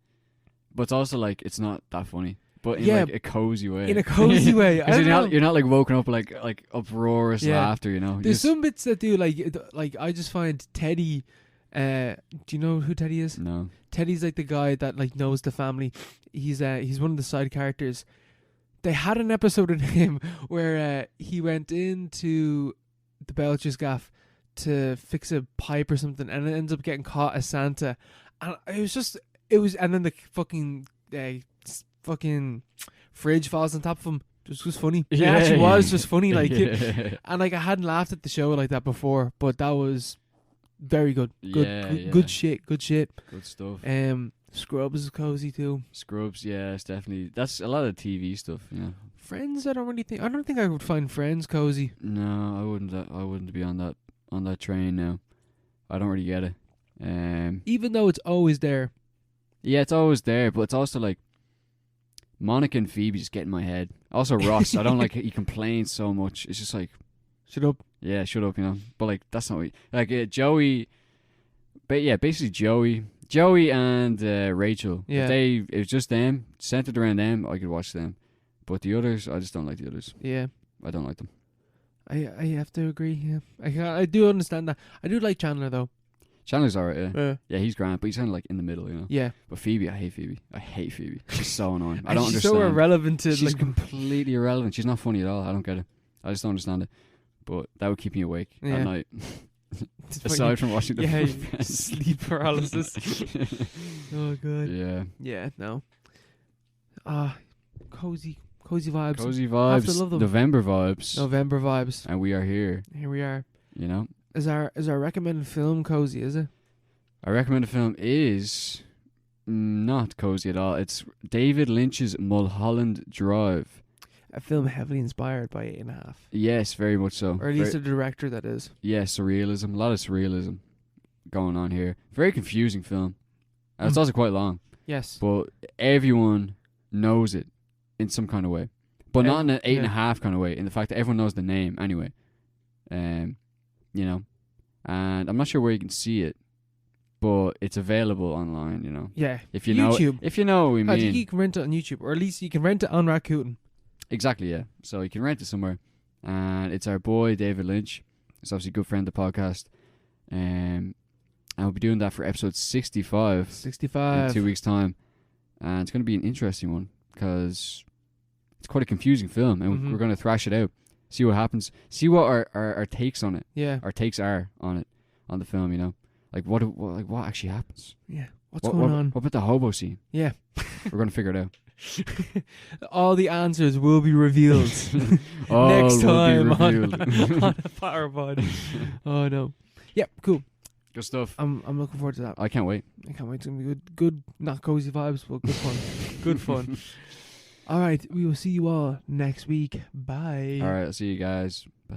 but it's also like it's not that funny, but in like a cozy way. In a cozy way, you're not like woken up like uproarious laughter. You know, there's some bits that do like I just find Teddy. Do you know who Teddy is? No. Teddy's like the guy that like knows the family. He's one of the side characters. They had an episode of him where he went into the Belcher's gaff to fix a pipe or something, and it ends up getting caught as Santa. And and then the fucking fridge falls on top of him. It was funny. It actually was just funny, like, and like I hadn't laughed at the show like that before, but that was very good. Good shit. Good stuff. Scrubs is cozy too. Scrubs, yeah, it's definitely that's a lot of TV stuff. Yeah. Friends, I don't think I would find Friends cozy. No, I wouldn't. I wouldn't be on that train now. I don't really get it. Even though it's always there. Yeah, it's always there, but it's also like Monica and Phoebe just get in my head. Also Ross, I don't like he complains so much. It's just like, shut up. Yeah, shut up, you know. But like that's not what Joey. But yeah, basically Joey and Rachel. Yeah. If it was just them, centered around them, I could watch them. But the others, I just don't like the others. Yeah. I don't like them. I have to agree. Yeah, I do understand that. I do like Chandler though. Chandler's alright. Yeah, he's grand, but he's kind of like in the middle, you know. Yeah. But Phoebe, I hate Phoebe. She's so annoying. I don't she's understand. so irrelevant to She's completely irrelevant. She's not funny at all. I don't get it. I just don't understand it. But that would keep me awake at night. Aside from watching the sleep paralysis. Oh god. Yeah. Yeah. No. Cozy vibes. Cozy vibes. I have to love them. November vibes. November vibes. And we are here. Here we are. You know. Is our recommended film cozy? Is it? Our recommended film is not cozy at all. It's David Lynch's Mulholland Drive. A film heavily inspired by 8.5. Yes, very much so. Or at least the director, that is. Yeah, surrealism. A lot of surrealism going on here. Very confusing film. And it's also quite long. Yes. But everyone knows it in some kind of way. But not in an 8.5 kind of way. In the fact that everyone knows the name anyway. You know. And I'm not sure where you can see it. But it's available online, you know. Yeah. If you YouTube. know, if you know what we mean. I think you can rent it on YouTube. Or at least you can rent it on Rakuten. Exactly, yeah. So you can rent it somewhere. And it's our boy, David Lynch. He's obviously a good friend of the podcast. And we'll be doing that for episode 65. 65. In 2 weeks' time. And it's going to be an interesting one. Because it's quite a confusing film. And we're going to thrash it out. See what happens. See what our takes on it. Yeah. Our takes are on it. On the film, you know. Like, what actually happens? Yeah. What's going on? What about the hobo scene? Yeah. We're going to figure it out. All the answers will be revealed next time on a Power Pod. Oh no. Yep, cool. Good stuff. I'm looking forward to that. I can't wait. It's gonna be good, not cozy vibes, but good fun. Good fun. All right, we will see you all next week. Bye. All right, I'll see you guys. Bye.